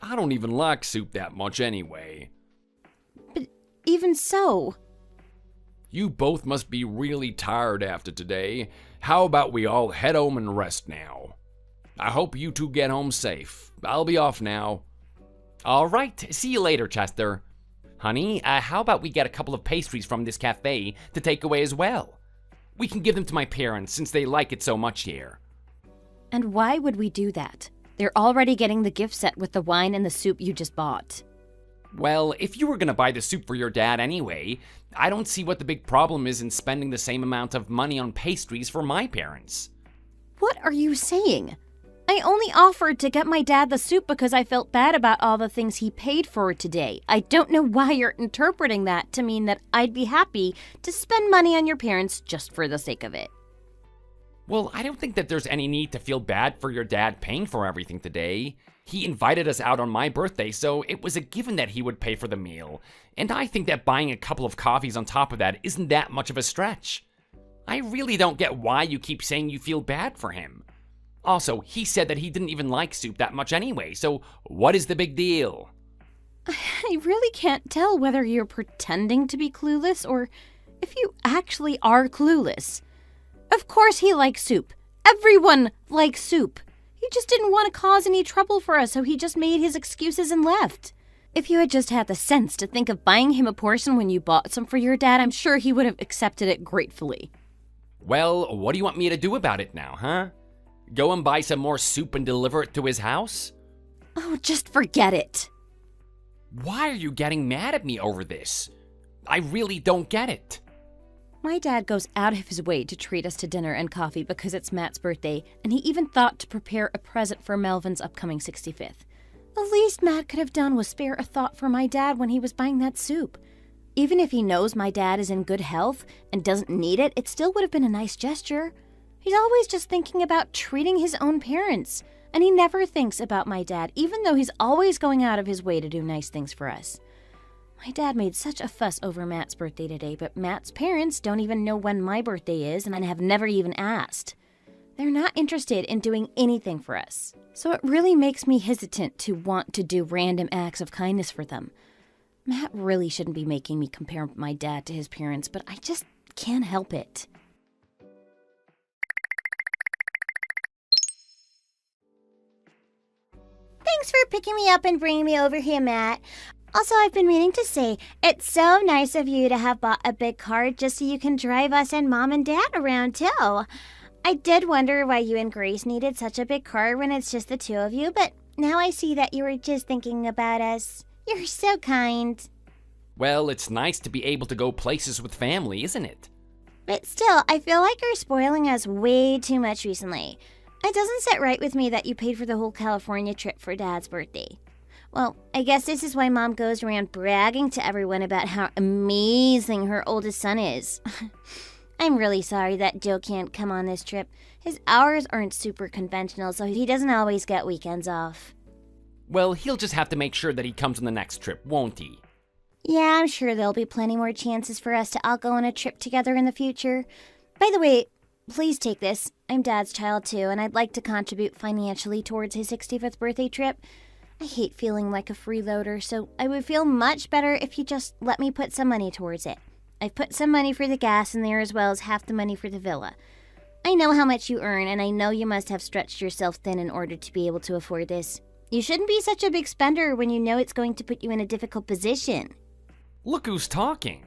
I don't even like soup that much anyway. But even so... You both must be really tired after today. How about we all head home and rest now? I hope you two get home safe. I'll be off now. All right, see you later, Chester. Honey, how about we get a couple of pastries from this cafe to take away as well? We can give them to my parents since they like it so much here. And why would we do that? They're already getting the gift set with the wine and the soup you just bought. Well, if you were gonna buy the soup for your dad anyway, I don't see what the big problem is in spending the same amount of money on pastries for my parents. What are you saying? I only offered to get my dad the soup because I felt bad about all the things he paid for today. I don't know why you're interpreting that to mean that I'd be happy to spend money on your parents just for the sake of it. Well, I don't think that there's any need to feel bad for your dad paying for everything today. He invited us out on my birthday, so it was a given that he would pay for the meal. And I think that buying a couple of coffees on top of that isn't that much of a stretch. I really don't get why you keep saying you feel bad for him. Also, he said that he didn't even like soup that much anyway, so what is the big deal? I really can't tell whether you're pretending to be clueless or if you actually are clueless. Of course he likes soup. Everyone likes soup. He just didn't want to cause any trouble for us, so he just made his excuses and left. If you had just had the sense to think of buying him a portion when you bought some for your dad, I'm sure he would have accepted it gratefully. Well, what do you want me to do about it now, huh? Go and buy some more soup and deliver it to his house? Oh, just forget it. Why are you getting mad at me over this? I really don't get it. My dad goes out of his way to treat us to dinner and coffee because it's Matt's birthday, and he even thought to prepare a present for Melvin's upcoming 65th. The least Matt could have done was spare a thought for my dad when he was buying that soup. Even if he knows my dad is in good health and doesn't need it, it still would have been a nice gesture. He's always just thinking about treating his own parents, and he never thinks about my dad, even though he's always going out of his way to do nice things for us. My dad made such a fuss over Matt's birthday today, but Matt's parents don't even know when my birthday is and have never even asked. They're not interested in doing anything for us, so it really makes me hesitant to want to do random acts of kindness for them. Matt really shouldn't be making me compare my dad to his parents, but I just can't help it. Thanks for picking me up and bringing me over here, Matt. Also, I've been meaning to say, it's so nice of you to have bought a big car just so you can drive us and Mom and Dad around, too. I did wonder why you and Grace needed such a big car when it's just the two of you, but now I see that you were just thinking about us. You're so kind. Well, it's nice to be able to go places with family, isn't it? But still, I feel like you're spoiling us way too much recently. It doesn't sit right with me that you paid for the whole California trip for Dad's birthday. Well, I guess this is why Mom goes around bragging to everyone about how amazing her oldest son is. I'm really sorry that Joe can't come on this trip. His hours aren't super conventional, so he doesn't always get weekends off. Well, he'll just have to make sure that he comes on the next trip, won't he? Yeah, I'm sure there'll be plenty more chances for us to all go on a trip together in the future. By the way, please take this. I'm Dad's child too, and I'd like to contribute financially towards his 65th birthday trip. I hate feeling like a freeloader, so I would feel much better if you just let me put some money towards it. I've put some money for the gas in there as well as half the money for the villa. I know how much you earn, and I know you must have stretched yourself thin in order to be able to afford this. You shouldn't be such a big spender when you know it's going to put you in a difficult position. Look who's talking.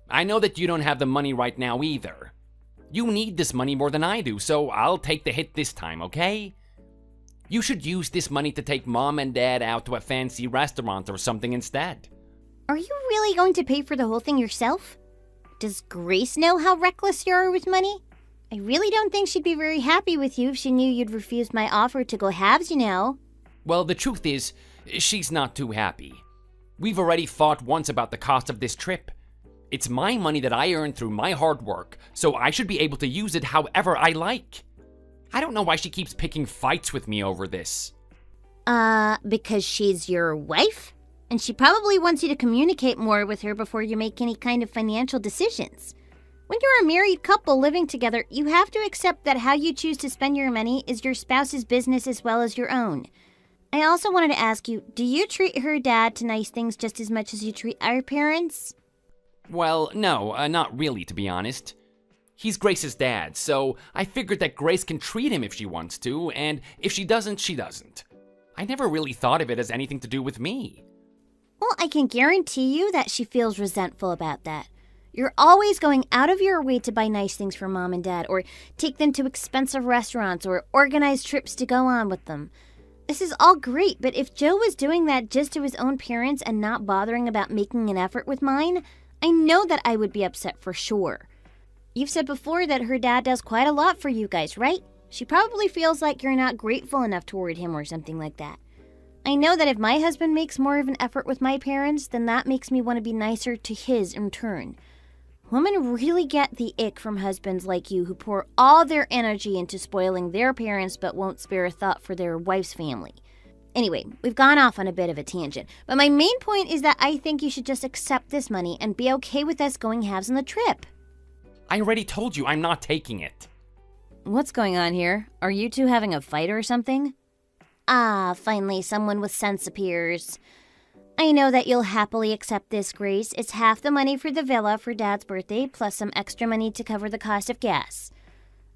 I know that you don't have the money right now either. You need this money more than I do, so I'll take the hit this time, okay? You should use this money to take mom and dad out to a fancy restaurant or something instead. Are you really going to pay for the whole thing yourself? Does Grace know how reckless you are with money? I really don't think she'd be very happy with you if she knew you'd refused my offer to go halves, you know. Well, the truth is, she's not too happy. We've already fought once about the cost of this trip. It's my money that I earned through my hard work, so I should be able to use it however I like. I don't know why she keeps picking fights with me over this. Because she's your wife? And she probably wants you to communicate more with her before you make any kind of financial decisions. When you're a married couple living together, you have to accept that how you choose to spend your money is your spouse's business as well as your own. I also wanted to ask you, do you treat her dad to nice things just as much as you treat our parents? Well, no, not really, to be honest. He's Grace's dad, so I figured that Grace can treat him if she wants to, and if she doesn't, she doesn't. I never really thought of it as anything to do with me. Well, I can guarantee you that she feels resentful about that. You're always going out of your way to buy nice things for mom and dad, or take them to expensive restaurants, or organize trips to go on with them. This is all great, but if Joe was doing that just to his own parents and not bothering about making an effort with mine, I know that I would be upset for sure. You've said before that her dad does quite a lot for you guys, right? She probably feels like you're not grateful enough toward him or something like that. I know that if my husband makes more of an effort with my parents, then that makes me want to be nicer to his in turn. Women really get the ick from husbands like you who pour all their energy into spoiling their parents but won't spare a thought for their wife's family. Anyway, we've gone off on a bit of a tangent, but my main point is that I think you should just accept this money and be okay with us going halves on the trip. I already told you I'm not taking it. What's going on here? Are you two having a fight or something? Ah, finally someone with sense appears. I know that you'll happily accept this, Grace. It's half the money for the villa for Dad's birthday, plus some extra money to cover the cost of gas.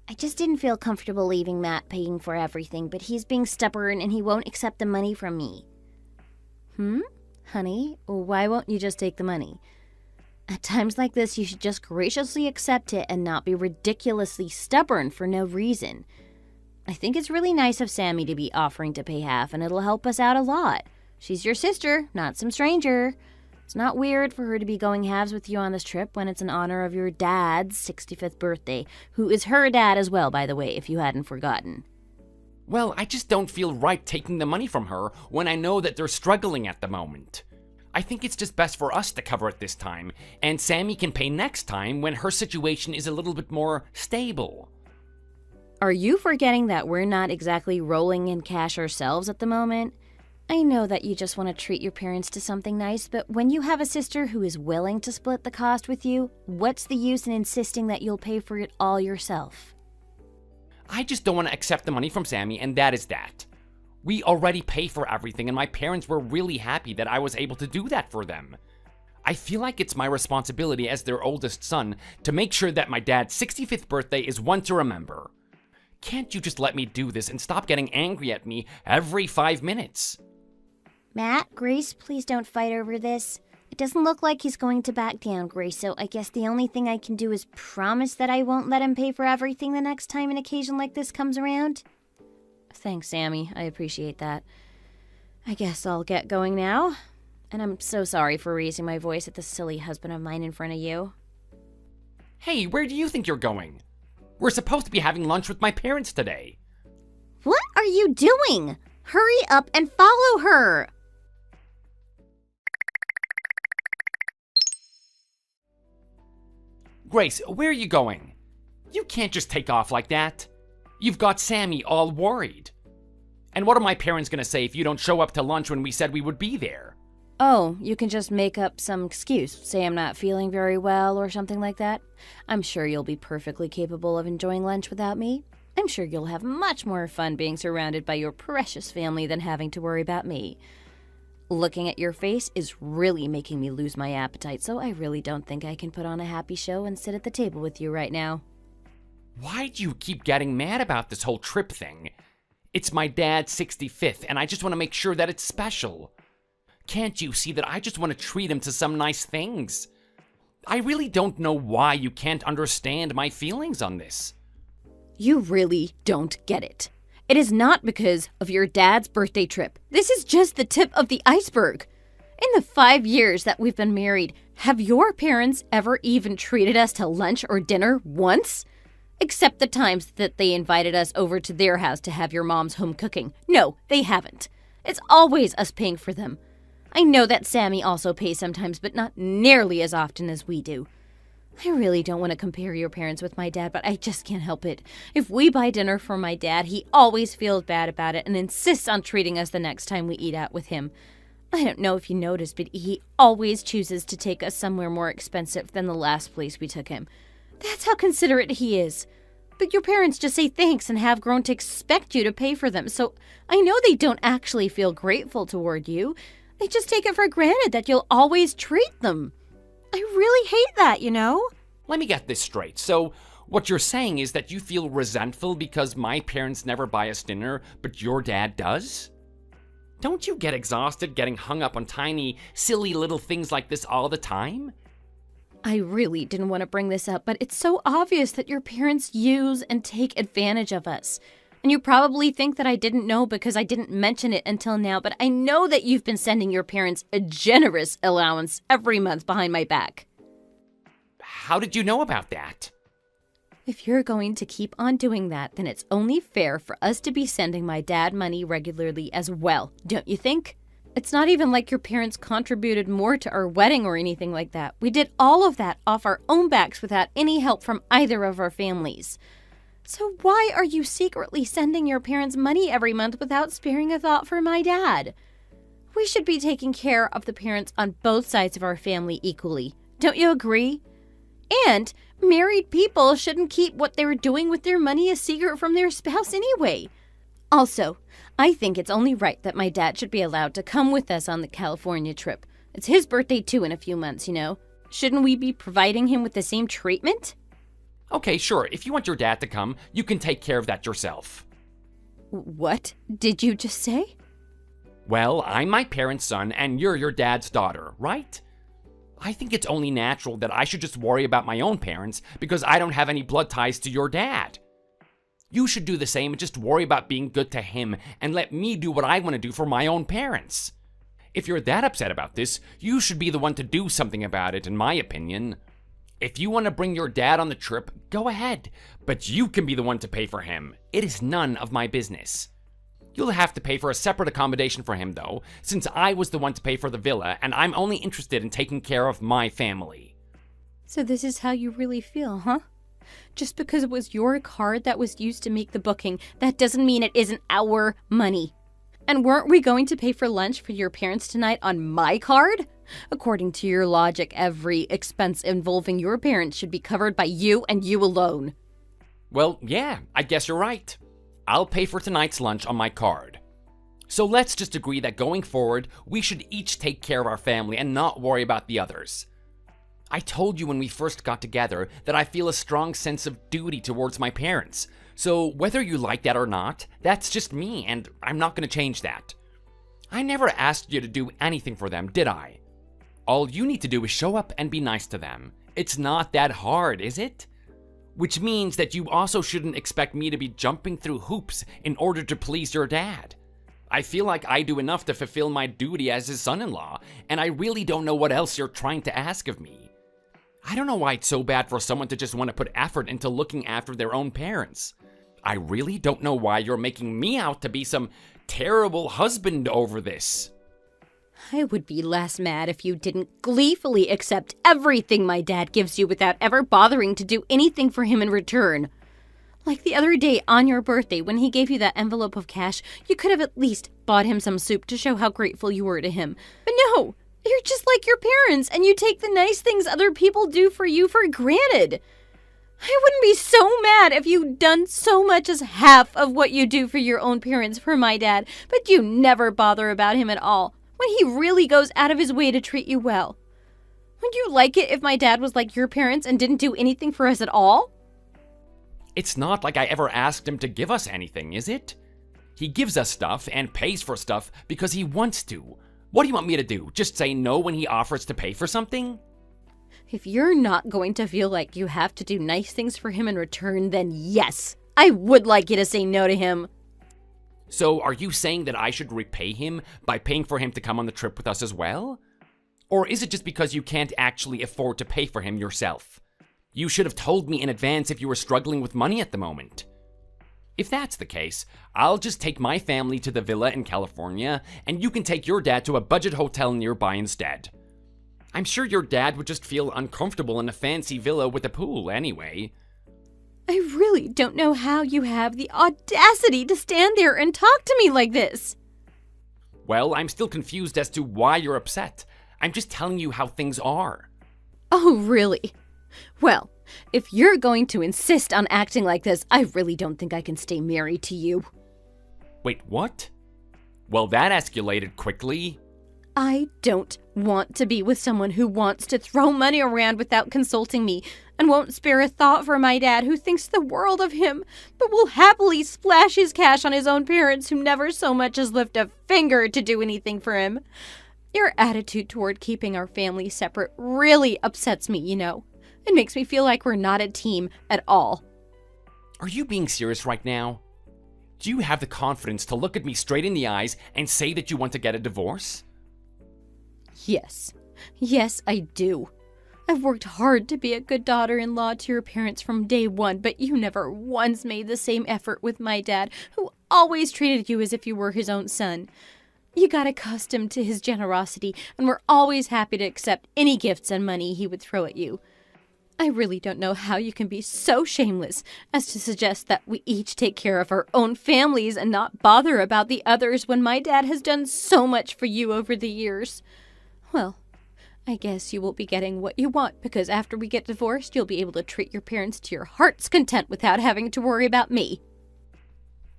I just didn't feel comfortable leaving Matt paying for everything, but he's being stubborn and he won't accept the money from me. Honey, why won't you just take the money? At times like this, you should just graciously accept it and not be ridiculously stubborn for no reason. I think it's really nice of Sammy to be offering to pay half, and it'll help us out a lot. She's your sister, not some stranger. It's not weird for her to be going halves with you on this trip when it's in honor of your dad's 65th birthday, who is her dad as well, by the way, if you hadn't forgotten. Well, I just don't feel right taking the money from her when I know that they're struggling at the moment. I think it's just best for us to cover it this time, and Sammy can pay next time when her situation is a little bit more stable. Are you forgetting that we're not exactly rolling in cash ourselves at the moment? I know that you just want to treat your parents to something nice, but when you have a sister who is willing to split the cost with you, what's the use in insisting that you'll pay for it all yourself? I just don't want to accept the money from Sammy, and that is that. We already pay for everything, and my parents were really happy that I was able to do that for them. I feel like it's my responsibility as their oldest son to make sure that my dad's 65th birthday is one to remember. Can't you just let me do this and stop getting angry at me every 5 minutes? Matt, Grace, please don't fight over this. It doesn't look like he's going to back down, Grace, so I guess the only thing I can do is promise that I won't let him pay for everything the next time an occasion like this comes around. Thanks, Sammy. I appreciate that. I guess I'll get going now. And I'm so sorry for raising my voice at this silly husband of mine in front of you. Hey, where do you think you're going? We're supposed to be having lunch with my parents today. What are you doing? Hurry up and follow her! Grace, where are you going? You can't just take off like that. You've got Sammy all worried. And what are my parents gonna say if you don't show up to lunch when we said we would be there? Oh, you can just make up some excuse. Say I'm not feeling very well or something like that. I'm sure you'll be perfectly capable of enjoying lunch without me. I'm sure you'll have much more fun being surrounded by your precious family than having to worry about me. Looking at your face is really making me lose my appetite, so I really don't think I can put on a happy show and sit at the table with you right now. Why do you keep getting mad about this whole trip thing? It's my dad's 65th, and I just want to make sure that it's special. Can't you see that I just want to treat him to some nice things? I really don't know why you can't understand my feelings on this. You really don't get it. It is not because of your dad's birthday trip. This is just the tip of the iceberg. In the 5 years that we've been married, have your parents ever even treated us to lunch or dinner once? Except the times that they invited us over to their house to have your mom's home cooking. No, they haven't. It's always us paying for them. I know that Sammy also pays sometimes, but not nearly as often as we do. I really don't want to compare your parents with my dad, but I just can't help it. If we buy dinner for my dad, he always feels bad about it and insists on treating us the next time we eat out with him. I don't know if you noticed, but he always chooses to take us somewhere more expensive than the last place we took him. That's how considerate he is. But your parents just say thanks and have grown to expect you to pay for them, so I know they don't actually feel grateful toward you. They just take it for granted that you'll always treat them. I really hate that, you know? Let me get this straight. So, what you're saying is that you feel resentful because my parents never buy us dinner, but your dad does? Don't you get exhausted getting hung up on tiny, silly little things like this all the time? I really didn't want to bring this up, but it's so obvious that your parents use and take advantage of us. And you probably think that I didn't know because I didn't mention it until now, but I know that you've been sending your parents a generous allowance every month behind my back. How did you know about that? If you're going to keep on doing that, then it's only fair for us to be sending my dad money regularly as well, don't you think? It's not even like your parents contributed more to our wedding or anything like that. We did all of that off our own backs without any help from either of our families. So why are you secretly sending your parents money every month without sparing a thought for my dad? We should be taking care of the parents on both sides of our family equally. Don't you agree? And married people shouldn't keep what they were doing with their money a secret from their spouse anyway. Also, I think it's only right that my dad should be allowed to come with us on the California trip. It's his birthday too in a few months, you know. Shouldn't we be providing him with the same treatment? Okay, sure. If you want your dad to come, you can take care of that yourself. What did you just say? Well, I'm my parents' son and you're your dad's daughter, right? I think it's only natural that I should just worry about my own parents because I don't have any blood ties to your dad. You should do the same and just worry about being good to him and let me do what I want to do for my own parents. If you're that upset about this, you should be the one to do something about it, in my opinion. If you want to bring your dad on the trip, go ahead, but you can be the one to pay for him. It is none of my business. You'll have to pay for a separate accommodation for him, though, since I was the one to pay for the villa, and I'm only interested in taking care of my family. So this is how you really feel, huh? Just because it was your card that was used to make the booking, that doesn't mean it isn't our money. And weren't we going to pay for lunch for your parents tonight on my card? According to your logic, every expense involving your parents should be covered by you and you alone. Well, yeah, I guess you're right. I'll pay for tonight's lunch on my card. So let's just agree that going forward, we should each take care of our family and not worry about the others. I told you when we first got together that I feel a strong sense of duty towards my parents. So whether you like that or not, that's just me, and I'm not going to change that. I never asked you to do anything for them, did I? All you need to do is show up and be nice to them. It's not that hard, is it? Which means that you also shouldn't expect me to be jumping through hoops in order to please your dad. I feel like I do enough to fulfill my duty as his son-in-law, and I really don't know what else you're trying to ask of me. I don't know why it's so bad for someone to just want to put effort into looking after their own parents. I really don't know why you're making me out to be some terrible husband over this. I would be less mad if you didn't gleefully accept everything my dad gives you without ever bothering to do anything for him in return. Like the other day on your birthday when he gave you that envelope of cash, you could have at least bought him some soup to show how grateful you were to him. But no, you're just like your parents and you take the nice things other people do for you for granted. I wouldn't be so mad if you'd done so much as half of what you do for your own parents for my dad, but you never bother about him at all. when he really goes out of his way to treat you well. Would you like it if my dad was like your parents and didn't do anything for us at all? It's not like I ever asked him to give us anything, is it? He gives us stuff and pays for stuff because he wants to. What do you want me to do? Just say no when he offers to pay for something? If you're not going to feel like you have to do nice things for him in return, then yes, I would like you to say no to him. So are you saying that I should repay him by paying for him to come on the trip with us as well? Or is it just because you can't actually afford to pay for him yourself? You should have told me in advance if you were struggling with money at the moment. If that's the case, I'll just take my family to the villa in California, and you can take your dad to a budget hotel nearby instead. I'm sure your dad would just feel uncomfortable in a fancy villa with a pool anyway. I really don't know how you have the audacity to stand there and talk to me like this. Well, I'm still confused as to why you're upset. I'm just telling you how things are. Oh, really? Well, if you're going to insist on acting like this, I really don't think I can stay married to you. Wait, what? Well, that escalated quickly. I don't want to be with someone who wants to throw money around without consulting me and won't spare a thought for my dad who thinks the world of him, but will happily splash his cash on his own parents who never so much as lift a finger to do anything for him. Your attitude toward keeping our family separate really upsets me, you know. It makes me feel like we're not a team at all. Are you being serious right now? Do you have the confidence to look at me straight in the eyes and say that you want to get a divorce? Yes. Yes, I do. I've worked hard to be a good daughter-in-law to your parents from day one, but you never once made the same effort with my dad, who always treated you as if you were his own son. You got accustomed to his generosity and were always happy to accept any gifts and money he would throw at you. I really don't know how you can be so shameless as to suggest that we each take care of our own families and not bother about the others when my dad has done so much for you over the years. Well, I guess you will be getting what you want because after we get divorced, you'll be able to treat your parents to your heart's content without having to worry about me.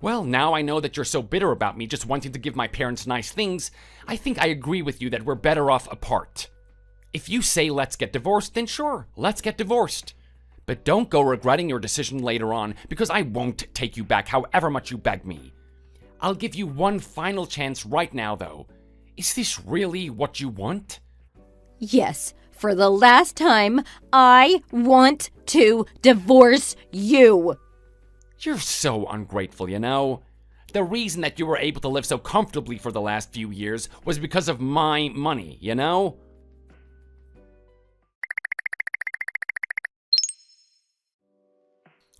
Well, now I know that you're so bitter about me just wanting to give my parents nice things, I think I agree with you that we're better off apart. If you say let's get divorced, then sure, let's get divorced. But don't go regretting your decision later on because I won't take you back however much you beg me. I'll give you one final chance right now, though. Is this really what you want? Yes, for the last time, I want to divorce you. You're so ungrateful, you know? The reason that you were able to live so comfortably for the last few years was because of my money, you know?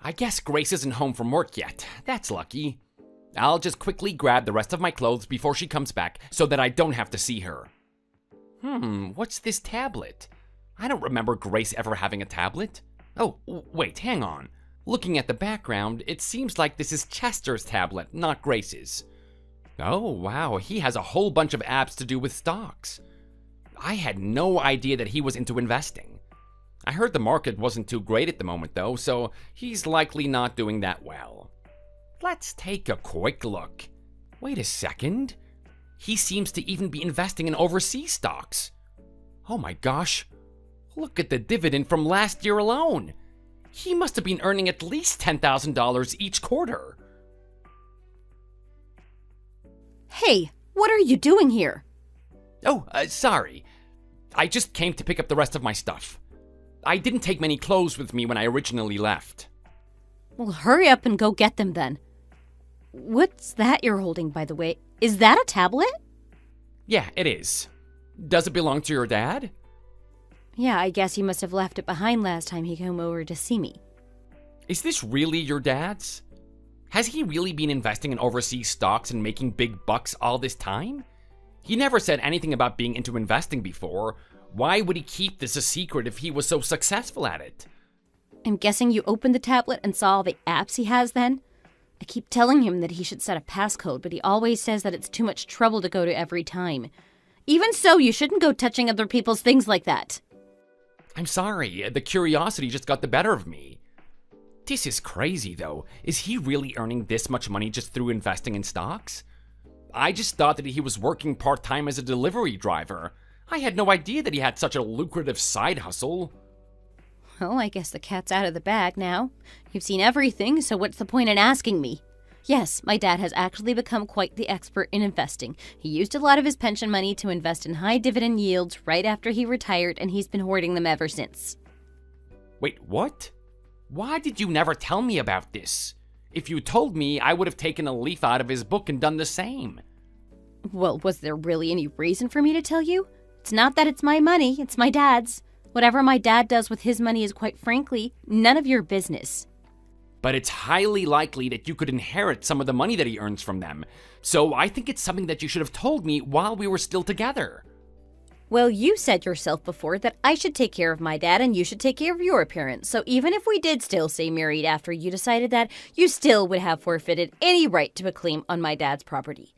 I guess Grace isn't home from work yet. That's lucky. I'll just quickly grab the rest of my clothes before she comes back so that I don't have to see her. What's this tablet? I don't remember Grace ever having a tablet. Oh, wait, hang on. Looking at the background, it seems like this is Chester's tablet, not Grace's. Oh, wow, he has a whole bunch of apps to do with stocks. I had no idea that he was into investing. I heard the market wasn't too great at the moment, though, so he's likely not doing that well. Let's take a quick look. Wait a second. He seems to even be investing in overseas stocks. Oh my gosh. Look at the dividend from last year alone. He must have been earning at least $10,000 each quarter. Hey, what are you doing here? Oh, sorry. I just came to pick up the rest of my stuff. I didn't take many clothes with me when I originally left. Well, hurry up and go get them then. What's that you're holding, by the way? Is that a tablet? Yeah, it is. Does it belong to your dad? Yeah, I guess he must have left it behind last time he came over to see me. Is this really your dad's? Has he really been investing in overseas stocks and making big bucks all this time? He never said anything about being into investing before. Why would he keep this a secret if he was so successful at it? I'm guessing you opened the tablet and saw all the apps he has then? I keep telling him that he should set a passcode, but he always says that it's too much trouble to go to every time. Even so, you shouldn't go touching other people's things like that. I'm sorry, the curiosity just got the better of me. This is crazy, though. Is he really earning this much money just through investing in stocks? I just thought that he was working part-time as a delivery driver. I had no idea that he had such a lucrative side hustle. Well, I guess the cat's out of the bag now. You've seen everything, so what's the point in asking me? Yes, my dad has actually become quite the expert in investing. He used a lot of his pension money to invest in high dividend yields right after he retired, and he's been hoarding them ever since. Wait, what? Why did you never tell me about this? If you told me, I would have taken a leaf out of his book and done the same. Well, was there really any reason for me to tell you? It's not that it's my money, it's my dad's. Whatever my dad does with his money is, quite frankly, none of your business. But it's highly likely that you could inherit some of the money that he earns from them. So I think it's something that you should have told me while we were still together. Well, you said yourself before that I should take care of my dad and you should take care of your parents. So even if we did still stay married after you decided that, you still would have forfeited any right to a claim on my dad's property.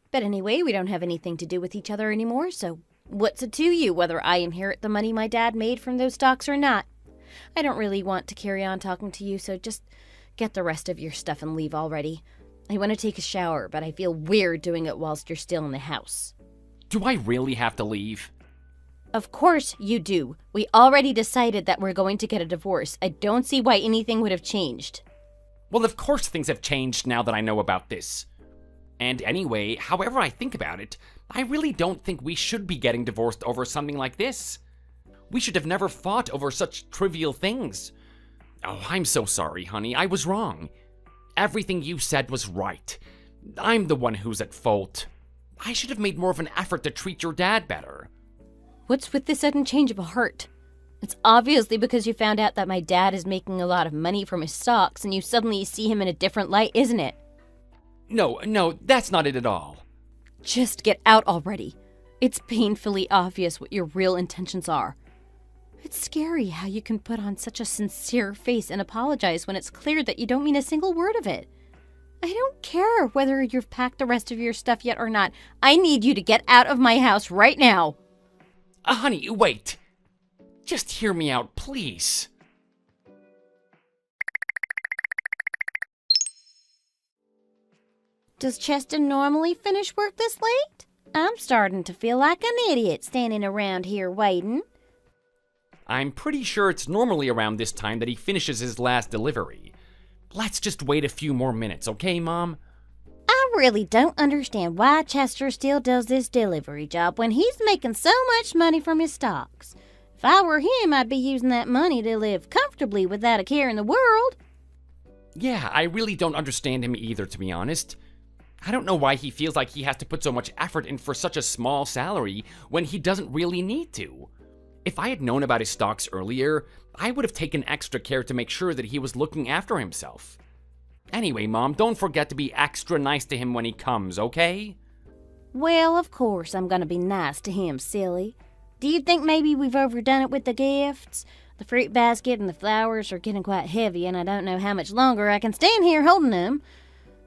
But anyway, we don't have anything to do with each other anymore, so what's it to you whether I inherit the money my dad made from those stocks or not? I don't really want to carry on talking to you, so just get the rest of your stuff and leave already. I want to take a shower, but I feel weird doing it whilst you're still in the house. Do I really have to leave? Of course you do. We already decided that we're going to get a divorce. I don't see why anything would have changed. Well, of course things have changed now that I know about this. And anyway, however I think about it, I really don't think we should be getting divorced over something like this. We should have never fought over such trivial things. Oh, I'm so sorry, honey. I was wrong. Everything you said was right. I'm the one who's at fault. I should have made more of an effort to treat your dad better. What's with this sudden change of heart? It's obviously because you found out that my dad is making a lot of money from his stocks and you suddenly see him in a different light, isn't it? No, that's not it at all. Just get out already. It's painfully obvious what your real intentions are. It's scary how you can put on such a sincere face and apologize when it's clear that you don't mean a single word of it. I don't care whether you've packed the rest of your stuff yet or not. I need you to get out of my house right now. Honey, wait. Just hear me out, please. Does Chester normally finish work this late? I'm starting to feel like an idiot standing around here waiting. I'm pretty sure it's normally around this time that he finishes his last delivery. Let's just wait a few more minutes, okay, Mom? I really don't understand why Chester still does this delivery job when he's making so much money from his stocks. If I were him, I'd be using that money to live comfortably without a care in the world. Yeah, I really don't understand him either, to be honest. I don't know why he feels like he has to put so much effort in for such a small salary when he doesn't really need to. If I had known about his stocks earlier, I would have taken extra care to make sure that he was looking after himself. Anyway, Mom, don't forget to be extra nice to him when he comes, okay? Well, of course I'm gonna be nice to him, silly. Do you think maybe we've overdone it with the gifts? The fruit basket and the flowers are getting quite heavy, and I don't know how much longer I can stand here holding them.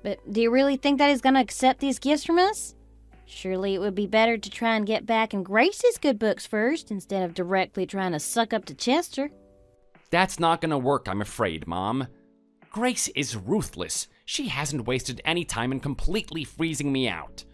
But do you really think that he's gonna accept these gifts from us? Surely it would be better to try and get back in Grace's good books first, instead of directly trying to suck up to Chester. That's not gonna work, I'm afraid, Mom. Grace is ruthless. She hasn't wasted any time in completely freezing me out.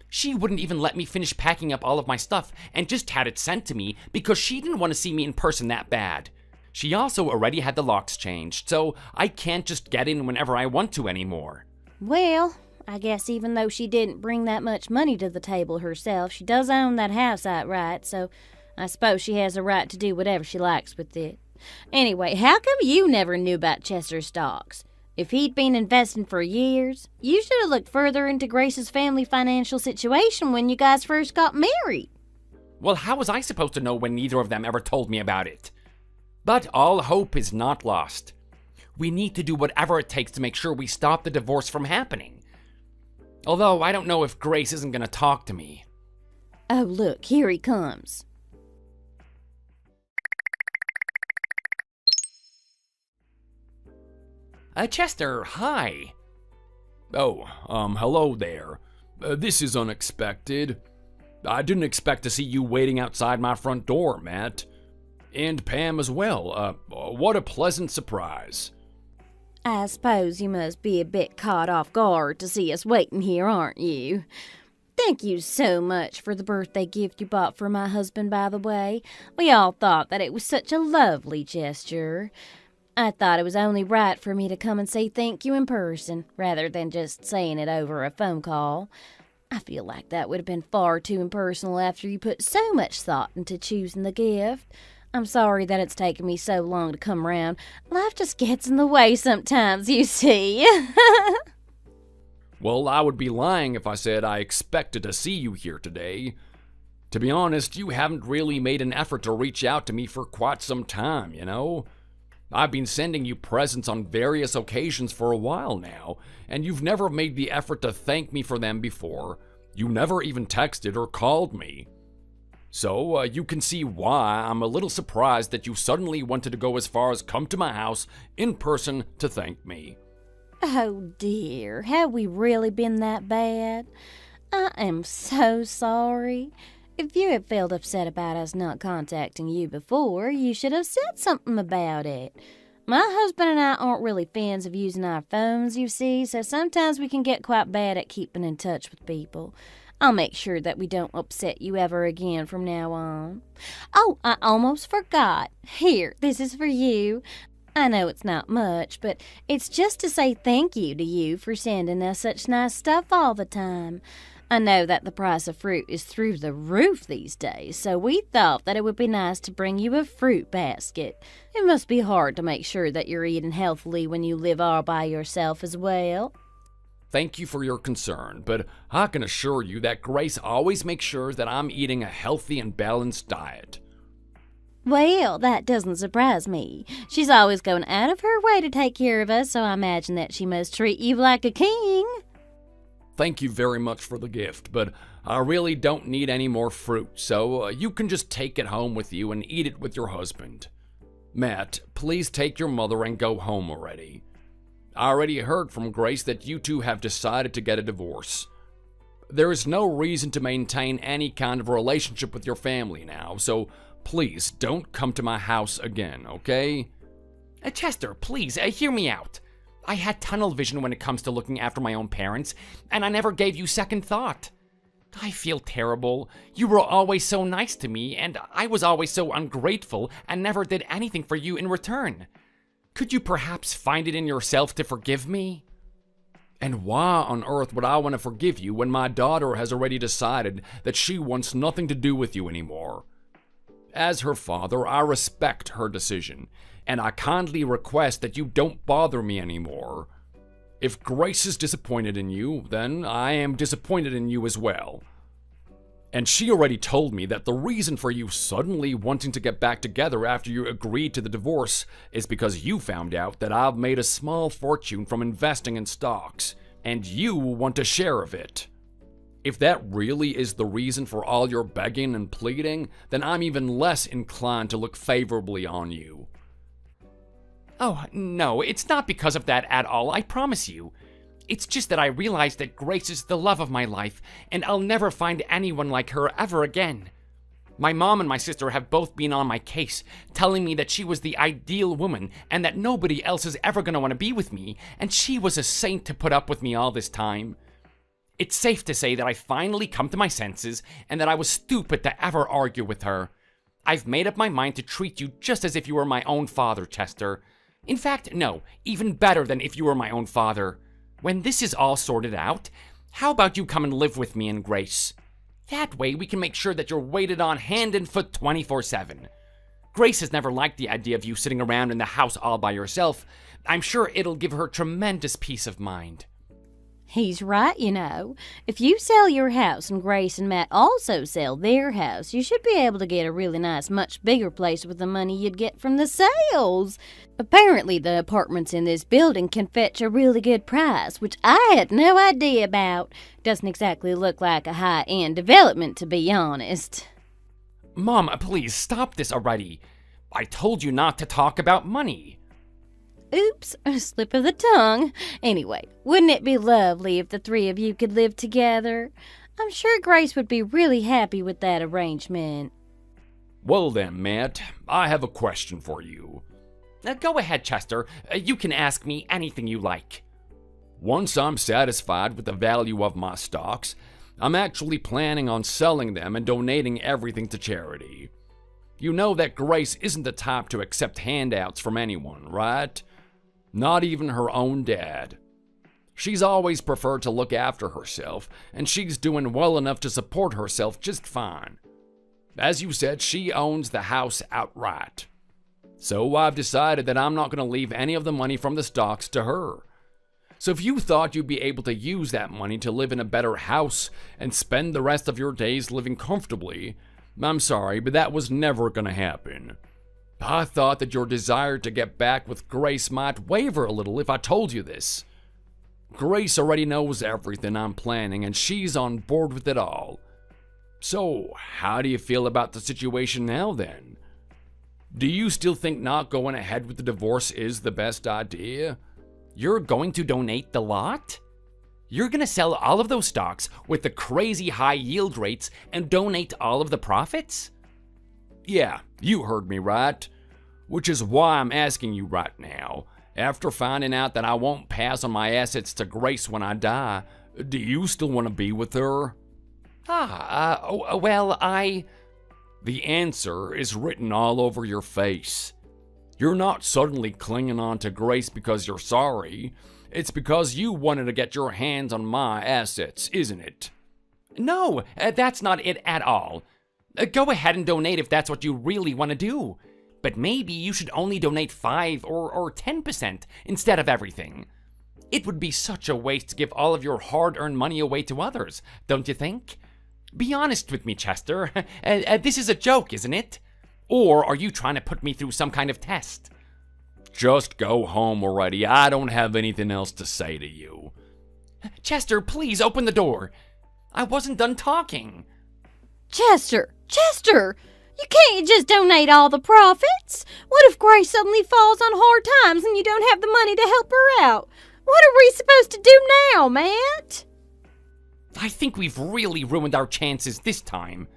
She wouldn't even let me finish packing up all of my stuff and just had it sent to me because she didn't want to see me in person that bad. She also already had the locks changed, so I can't just get in whenever I want to anymore. Well, I guess even though she didn't bring that much money to the table herself, she does own that house outright, so I suppose she has a right to do whatever she likes with it. Anyway, how come you never knew about Chester's stocks? If he'd been investing for years, you should have looked further into Grace's family financial situation when you guys first got married. Well, how was I supposed to know when neither of them ever told me about it? But all hope is not lost. We need to do whatever it takes to make sure we stop the divorce from happening. Although, I don't know if Grace isn't going to talk to me. Oh, look, here he comes. Chester, hi. Oh, hello there. This is unexpected. I didn't expect to see you waiting outside my front door, Matt. And Pam as well. What a pleasant surprise. I suppose you must be a bit caught off guard to see us waiting here, aren't you? Thank you so much for the birthday gift you bought for my husband, by the way. We all thought that it was such a lovely gesture. I thought it was only right for me to come and say thank you in person, rather than just saying it over a phone call. I feel like that would have been far too impersonal after you put so much thought into choosing the gift. I'm sorry that it's taken me so long to come around. Life just gets in the way sometimes, you see. Well, I would be lying if I said I expected to see you here today. To be honest, you haven't really made an effort to reach out to me for quite some time, you know? I've been sending you presents on various occasions for a while now, and you've never made the effort to thank me for them before. You never even texted or called me. So, you can see why I'm a little surprised that you suddenly wanted to go as far as come to my house in person to thank me. Oh dear, have we really been that bad? I am so sorry. If you had felt upset about us not contacting you before, you should have said something about it. My husband and I aren't really fans of using our phones, you see, so sometimes we can get quite bad at keeping in touch with people. I'll make sure that we don't upset you ever again from now on. Oh, I almost forgot. Here, this is for you. I know it's not much, but it's just to say thank you to you for sending us such nice stuff all the time. I know that the price of fruit is through the roof these days, so we thought that it would be nice to bring you a fruit basket. It must be hard to make sure that you're eating healthily when you live all by yourself as well. Thank you for your concern, but I can assure you that Grace always makes sure that I'm eating a healthy and balanced diet. Well, that doesn't surprise me. She's always going out of her way to take care of us, so I imagine that she must treat you like a king. Thank you very much for the gift, but I really don't need any more fruit, so you can just take it home with you and eat it with your husband. Matt, please take your mother and go home already. I already heard from Grace that you two have decided to get a divorce. There is no reason to maintain any kind of relationship with your family now, so please don't come to my house again, okay? Chester, please, hear me out. I had tunnel vision when it comes to looking after my own parents, and I never gave you second thought. I feel terrible. You were always so nice to me, and I was always so ungrateful and never did anything for you in return. Could you perhaps find it in yourself to forgive me? And why on earth would I want to forgive you when my daughter has already decided that she wants nothing to do with you anymore? As her father, I respect her decision, and I kindly request that you don't bother me anymore. If Grace is disappointed in you, then I am disappointed in you as well. And she already told me that the reason for you suddenly wanting to get back together after you agreed to the divorce is because you found out that I've made a small fortune from investing in stocks, and you want a share of it. If that really is the reason for all your begging and pleading, then I'm even less inclined to look favorably on you. Oh, no, it's not because of that at all, I promise you. It's just that I realized that Grace is the love of my life, and I'll never find anyone like her ever again. My mom and my sister have both been on my case, telling me that she was the ideal woman and that nobody else is ever going to want to be with me, and she was a saint to put up with me all this time. It's safe to say that I finally come to my senses and that I was stupid to ever argue with her. I've made up my mind to treat you just as if you were my own father, Chester. In fact, no, even better than if you were my own father. When this is all sorted out, how about you come and live with me and Grace? That way we can make sure that you're waited on hand and foot 24/7. Grace has never liked the idea of you sitting around in the house all by yourself. I'm sure it'll give her tremendous peace of mind. He's right, you know. If you sell your house and Grace and Matt also sell their house, you should be able to get a really nice, much bigger place with the money you'd get from the sales. Apparently, the apartments in this building can fetch a really good price, which I had no idea about. Doesn't exactly look like a high-end development, to be honest. Mom, please stop this already. I told you not to talk about money. Oops, a slip of the tongue. Anyway, wouldn't it be lovely if the three of you could live together? I'm sure Grace would be really happy with that arrangement. Well then, Matt, I have a question for you. Go ahead, Chester. You can ask me anything you like. Once I'm satisfied with the value of my stocks, I'm actually planning on selling them and donating everything to charity. You know that Grace isn't the type to accept handouts from anyone, right? Not even her own dad. She's always preferred to look after herself, and she's doing well enough to support herself just fine. As you said, she owns the house outright. So I've decided that I'm not going to leave any of the money from the stocks to her. So if you thought you'd be able to use that money to live in a better house and spend the rest of your days living comfortably, I'm sorry, but that was never going to happen. I thought that your desire to get back with Grace might waver a little if I told you this. Grace already knows everything I'm planning, and she's on board with it all. So, how do you feel about the situation now then? Do you still think not going ahead with the divorce is the best idea? You're going to donate the lot? You're going to sell all of those stocks with the crazy high yield rates and donate all of the profits? Yeah, you heard me right. Which is why I'm asking you right now. After finding out that I won't pass on my assets to Grace when I die, do you still want to be with her? The answer is written all over your face. You're not suddenly clinging on to Grace because you're sorry. It's because you wanted to get your hands on my assets, isn't it? No, that's not it at all. Go ahead and donate if that's what you really want to do. But maybe you should only donate 5 or 10% instead of everything. It would be such a waste to give all of your hard-earned money away to others, don't you think? Be honest with me, Chester. This is a joke, isn't it? Or are you trying to put me through some kind of test? Just go home already. I don't have anything else to say to you. Chester, please open the door. I wasn't done talking. Chester! You can't just donate all the profits. What if Grace suddenly falls on hard times and you don't have the money to help her out? What are we supposed to do now, Matt? I think we've really ruined our chances this time.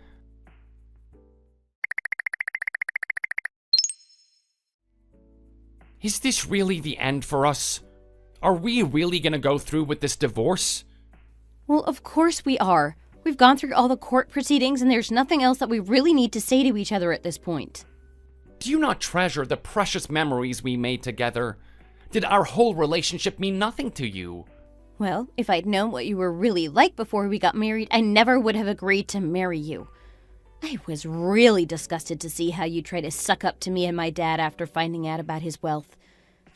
Is this really the end for us? Are we really gonna go through with this divorce? Well, of course we are. We've gone through all the court proceedings, and there's nothing else that we really need to say to each other at this point. Do you not treasure the precious memories we made together? Did our whole relationship mean nothing to you? Well, if I'd known what you were really like before we got married, I never would have agreed to marry you. I was really disgusted to see how you tried to suck up to me and my dad after finding out about his wealth.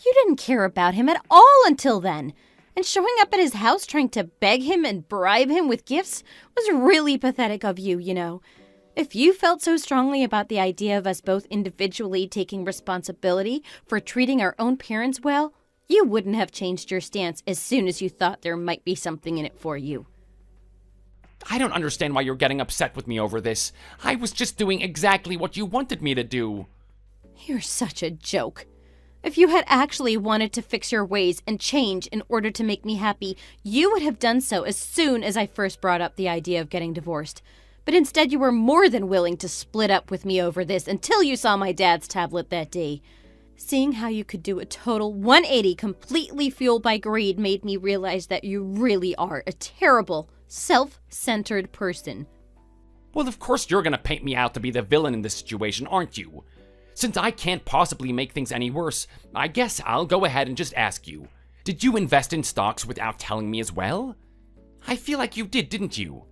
You didn't care about him at all until then. And showing up at his house trying to beg him and bribe him with gifts was really pathetic of you, you know. If you felt so strongly about the idea of us both individually taking responsibility for treating our own parents well, you wouldn't have changed your stance as soon as you thought there might be something in it for you. I don't understand why you're getting upset with me over this. I was just doing exactly what you wanted me to do. You're such a joke. If you had actually wanted to fix your ways and change in order to make me happy, you would have done so as soon as I first brought up the idea of getting divorced. But instead you were more than willing to split up with me over this until you saw my dad's tablet that day. Seeing how you could do a total 180 completely fueled by greed made me realize that you really are a terrible, self-centered person. Well, of course you're gonna paint me out to be the villain in this situation, aren't you? Since I can't possibly make things any worse, I guess I'll go ahead and just ask you. Did you invest in stocks without telling me as well? I feel like you did, didn't you?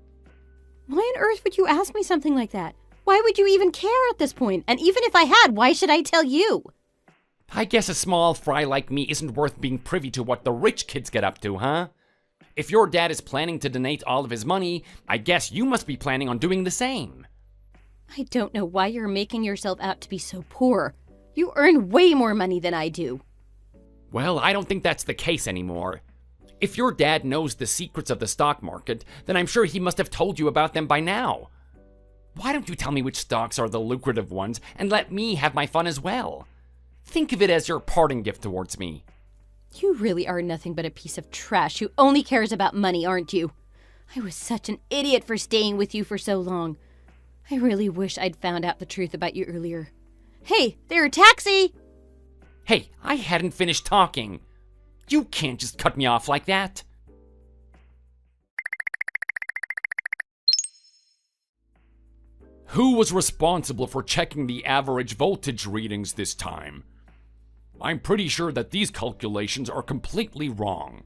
Why on earth would you ask me something like that? Why would you even care at this point? And even if I had, why should I tell you? I guess a small fry like me isn't worth being privy to what the rich kids get up to, huh? If your dad is planning to donate all of his money, I guess you must be planning on doing the same. I don't know why you're making yourself out to be so poor. You earn way more money than I do. Well, I don't think that's the case anymore. If your dad knows the secrets of the stock market, then I'm sure he must have told you about them by now. Why don't you tell me which stocks are the lucrative ones and let me have my fun as well? Think of it as your parting gift towards me. You really are nothing but a piece of trash who only cares about money, aren't you? I was such an idiot for staying with you for so long. I really wish I'd found out the truth about you earlier. Hey, there, taxi! Hey, I hadn't finished talking. You can't just cut me off like that. Who was responsible for checking the average voltage readings this time? I'm pretty sure that these calculations are completely wrong.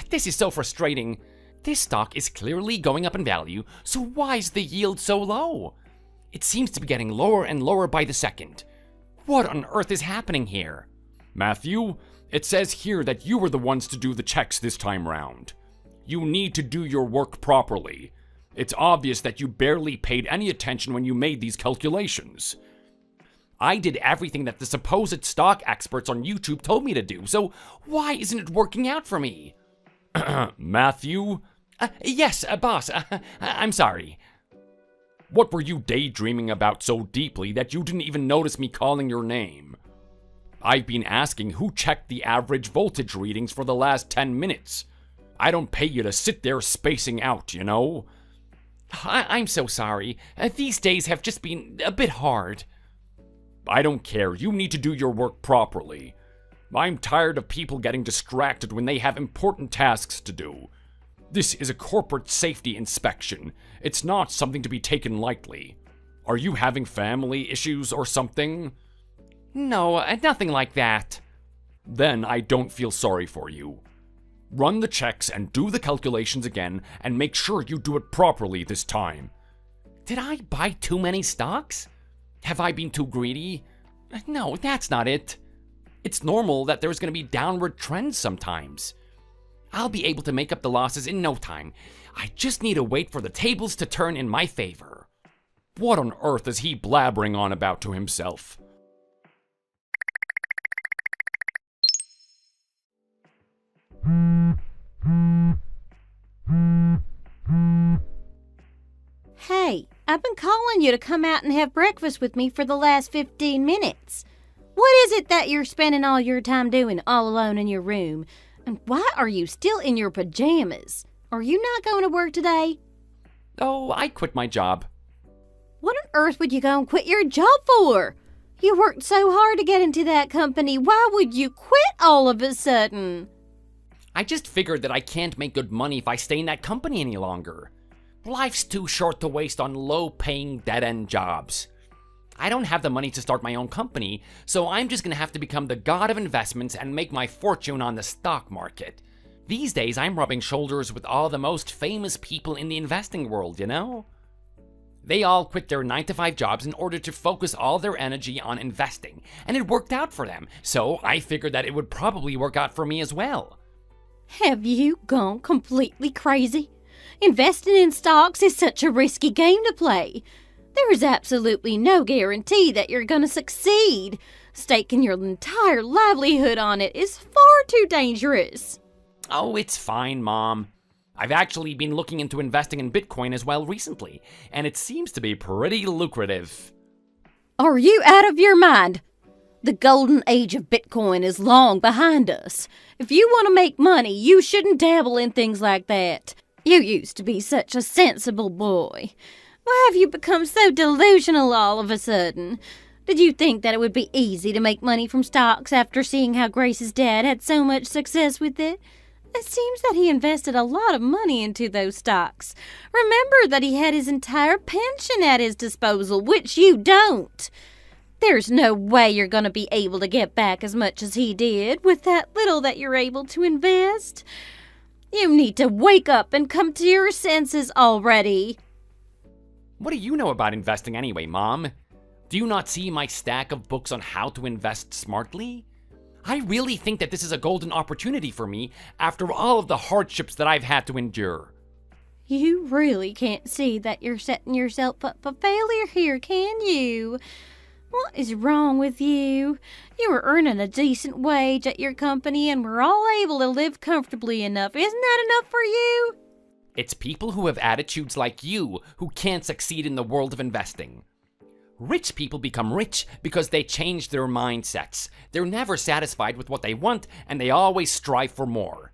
This is so frustrating. This stock is clearly going up in value, so why is the yield so low? It seems to be getting lower and lower by the second. What on earth is happening here? Matthew, it says here that you were the ones to do the checks this time round. You need to do your work properly. It's obvious that you barely paid any attention when you made these calculations. I did everything that the supposed stock experts on YouTube told me to do, so why isn't it working out for me? Matthew? Yes, boss. I'm sorry. What were you daydreaming about so deeply that you didn't even notice me calling your name? I've been asking who checked the average voltage readings for the last 10 minutes. I don't pay you to sit there spacing out, you know? I'm so sorry. These days have just been a bit hard. I don't care. You need to do your work properly. I'm tired of people getting distracted when they have important tasks to do. This is a corporate safety inspection. It's not something to be taken lightly. Are you having family issues or something? No, nothing like that. Then I don't feel sorry for you. Run the checks and do the calculations again, and make sure you do it properly this time. Did I buy too many stocks? Have I been too greedy? No, that's not it. It's normal that there's going to be downward trends sometimes. I'll be able to make up the losses in no time. I just need to wait for the tables to turn in my favor. What on earth is he blabbering on about to himself? Hey, I've been calling you to come out and have breakfast with me for the last 15 minutes. What is it that you're spending all your time doing all alone in your room? And why are you still in your pajamas? Are you not going to work today? Oh, I quit my job. What on earth would you go and quit your job for? You worked so hard to get into that company. Why would you quit all of a sudden? I just figured that I can't make good money if I stay in that company any longer. Life's too short to waste on low-paying, dead-end jobs. I don't have the money to start my own company, so I'm just gonna have to become the god of investments and make my fortune on the stock market. These days, I'm rubbing shoulders with all the most famous people in the investing world, you know? They all quit their 9-to-5 jobs in order to focus all their energy on investing, and it worked out for them, so I figured that it would probably work out for me as well. Have you gone completely crazy? Investing in stocks is such a risky game to play. There is absolutely no guarantee that you're going to succeed. Staking your entire livelihood on it is far too dangerous. Oh, it's fine, Mom. I've actually been looking into investing in Bitcoin as well recently, and it seems to be pretty lucrative. Are you out of your mind? The golden age of Bitcoin is long behind us. If you want to make money, you shouldn't dabble in things like that. You used to be such a sensible boy. Why have you become so delusional all of a sudden? Did you think that it would be easy to make money from stocks after seeing how Grace's dad had so much success with it? It seems that he invested a lot of money into those stocks. Remember that he had his entire pension at his disposal, which you don't. There's no way you're going to be able to get back as much as he did with that little that you're able to invest. You need to wake up and come to your senses already. What do you know about investing anyway, Mom? Do you not see my stack of books on how to invest smartly? I really think that this is a golden opportunity for me after all of the hardships that I've had to endure. You really can't see that you're setting yourself up for failure here, can you? What is wrong with you? You are earning a decent wage at your company and we're all able to live comfortably enough. Isn't that enough for you? It's people who have attitudes like you who can't succeed in the world of investing. Rich people become rich because they change their mindsets. They're never satisfied with what they want and they always strive for more.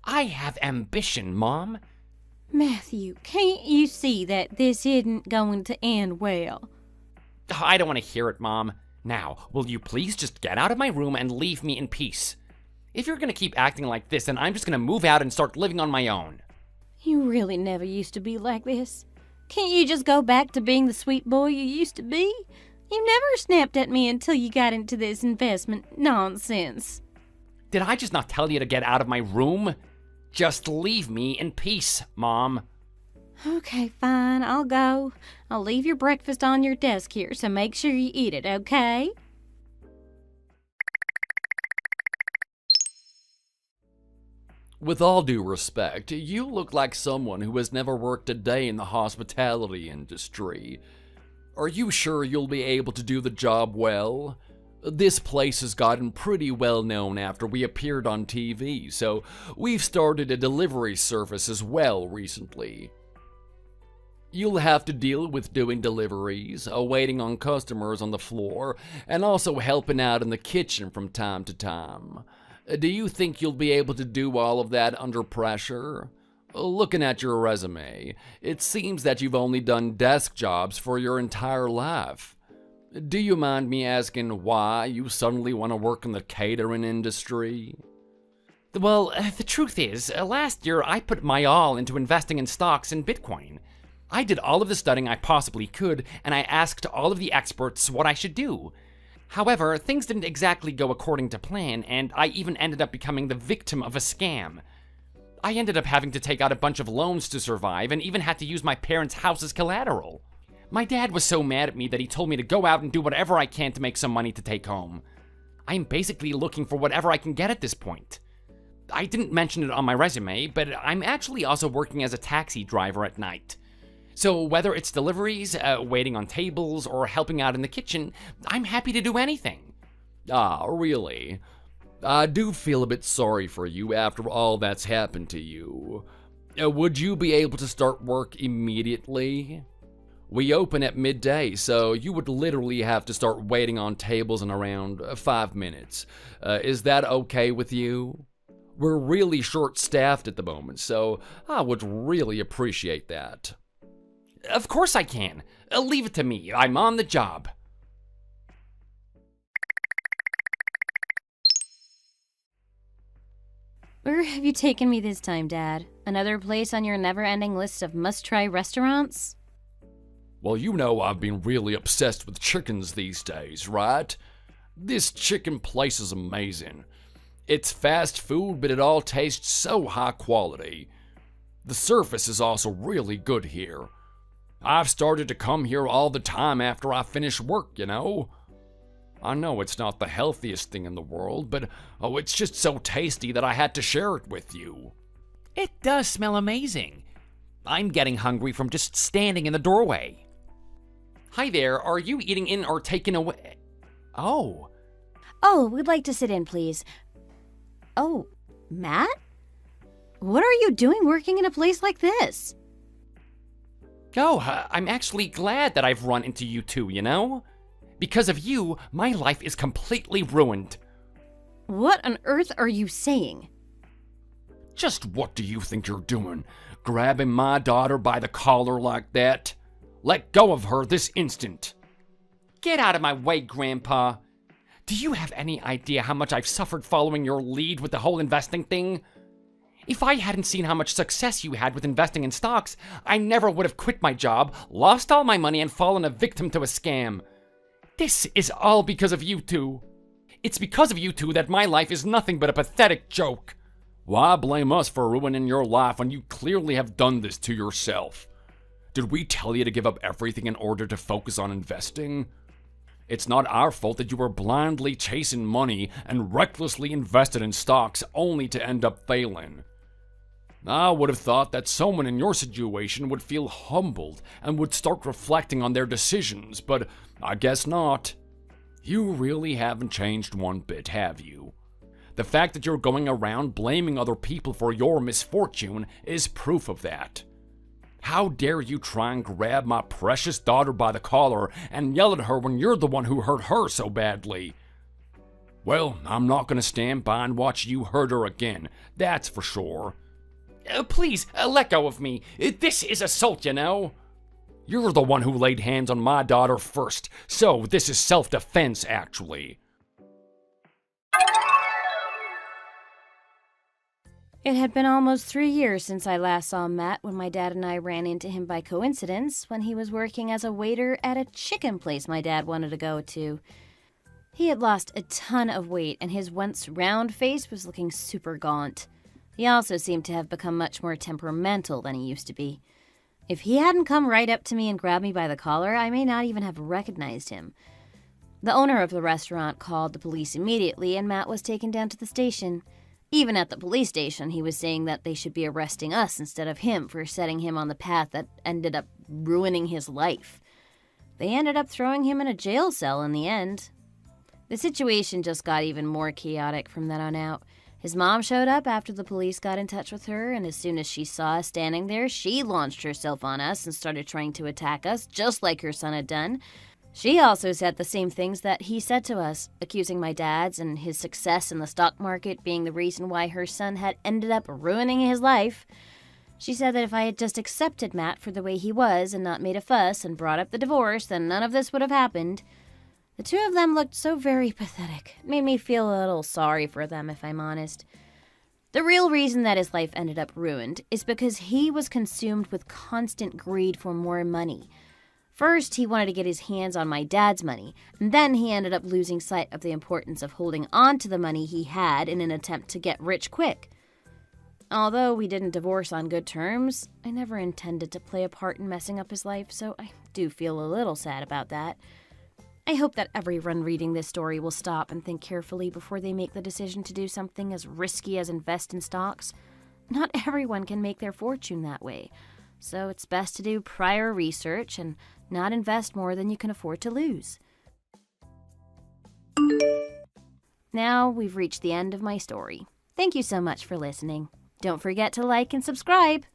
I have ambition, Mom. Matthew, can't you see that this isn't going to end well? I don't want to hear it, Mom. Now, will you please just get out of my room and leave me in peace? If you're gonna keep acting like this, then I'm just gonna move out and start living on my own. You really never used to be like this. Can't you just go back to being the sweet boy you used to be? You never snapped at me until you got into this investment nonsense. Did I just not tell you to get out of my room? Just leave me in peace, Mom. Okay, fine, I'll go. I'll leave your breakfast on your desk here, so make sure you eat it, okay? With all due respect, you look like someone who has never worked a day in the hospitality industry. Are you sure you'll be able to do the job well? This place has gotten pretty well known after we appeared on TV, so we've started a delivery service as well recently. You'll have to deal with doing deliveries, waiting on customers on the floor, and also helping out in the kitchen from time to time. Do you think you'll be able to do all of that under pressure? Looking at your resume, it seems that you've only done desk jobs for your entire life. Do you mind me asking why you suddenly want to work in the catering industry? Well, the truth is, last year I put my all into investing in stocks and Bitcoin. I did all of the studying I possibly could, and I asked all of the experts what I should do. However, things didn't exactly go according to plan, and I even ended up becoming the victim of a scam. I ended up having to take out a bunch of loans to survive, and even had to use my parents' house as collateral. My dad was so mad at me that he told me to go out and do whatever I can to make some money to take home. I'm basically looking for whatever I can get at this point. I didn't mention it on my resume, but I'm actually also working as a taxi driver at night. So whether it's deliveries, waiting on tables, or helping out in the kitchen, I'm happy to do anything. Ah, really? I do feel a bit sorry for you after all that's happened to you. Would you be able to start work immediately? We open at midday, so you would literally have to start waiting on tables in around 5 minutes. Is that okay with you? We're really short-staffed at the moment, so I would really appreciate that. Of course I can. Leave it to me. I'm on the job. Where have you taken me this time, Dad? Another place on your never-ending list of must-try restaurants? Well, you know I've been really obsessed with chickens these days, right? This chicken place is amazing. It's fast food, but it all tastes so high quality. The service is also really good here. I've started to come here all the time after I finish work, you know? I know it's not the healthiest thing in the world, but it's just so tasty that I had to share it with you. It does smell amazing. I'm getting hungry from just standing in the doorway. Hi there, are you eating in or taking away? Oh. Oh, we'd like to sit in, please. Oh, Matt? What are you doing working in a place like this? Oh, I'm actually glad that I've run into you two, you know? Because of you, my life is completely ruined. What on earth are you saying? Just what do you think you're doing? Grabbing my daughter by the collar like that? Let go of her this instant. Get out of my way, Grandpa. Do you have any idea how much I've suffered following your lead with the whole investing thing? If I hadn't seen how much success you had with investing in stocks, I never would have quit my job, lost all my money, and fallen a victim to a scam. This is all because of you two. It's because of you two that my life is nothing but a pathetic joke. Why blame us for ruining your life when you clearly have done this to yourself? Did we tell you to give up everything in order to focus on investing? It's not our fault that you were blindly chasing money and recklessly invested in stocks only to end up failing. I would have thought that someone in your situation would feel humbled and would start reflecting on their decisions, but I guess not. You really haven't changed one bit, have you? The fact that you're going around blaming other people for your misfortune is proof of that. How dare you try and grab my precious daughter by the collar and yell at her when you're the one who hurt her so badly? Well, I'm not going to stand by and watch you hurt her again, that's for sure. Please, let go of me. This is assault, you know. You're the one who laid hands on my daughter first, so this is self-defense, actually. It had been almost 3 years since I last saw Matt when my dad and I ran into him by coincidence when he was working as a waiter at a chicken place my dad wanted to go to. He had lost a ton of weight and his once round face was looking super gaunt. He also seemed to have become much more temperamental than he used to be. If he hadn't come right up to me and grabbed me by the collar, I may not even have recognized him. The owner of the restaurant called the police immediately and Matt was taken down to the station. Even at the police station, he was saying that they should be arresting us instead of him for setting him on the path that ended up ruining his life. They ended up throwing him in a jail cell in the end. The situation just got even more chaotic from then on out. His mom showed up after the police got in touch with her, and as soon as she saw us standing there, she launched herself on us and started trying to attack us, just like her son had done. She also said the same things that he said to us, accusing my dad's and his success in the stock market being the reason why her son had ended up ruining his life. She said that if I had just accepted Matt for the way he was and not made a fuss and brought up the divorce, then none of this would have happened. The two of them looked so very pathetic. It made me feel a little sorry for them, if I'm honest. The real reason that his life ended up ruined is because he was consumed with constant greed for more money. First, he wanted to get his hands on my dad's money, and then he ended up losing sight of the importance of holding on to the money he had in an attempt to get rich quick. Although we didn't divorce on good terms, I never intended to play a part in messing up his life, so I do feel a little sad about that. I hope that everyone reading this story will stop and think carefully before they make the decision to do something as risky as invest in stocks. Not everyone can make their fortune that way, so it's best to do prior research and not invest more than you can afford to lose. Now we've reached the end of my story. Thank you so much for listening. Don't forget to like and subscribe.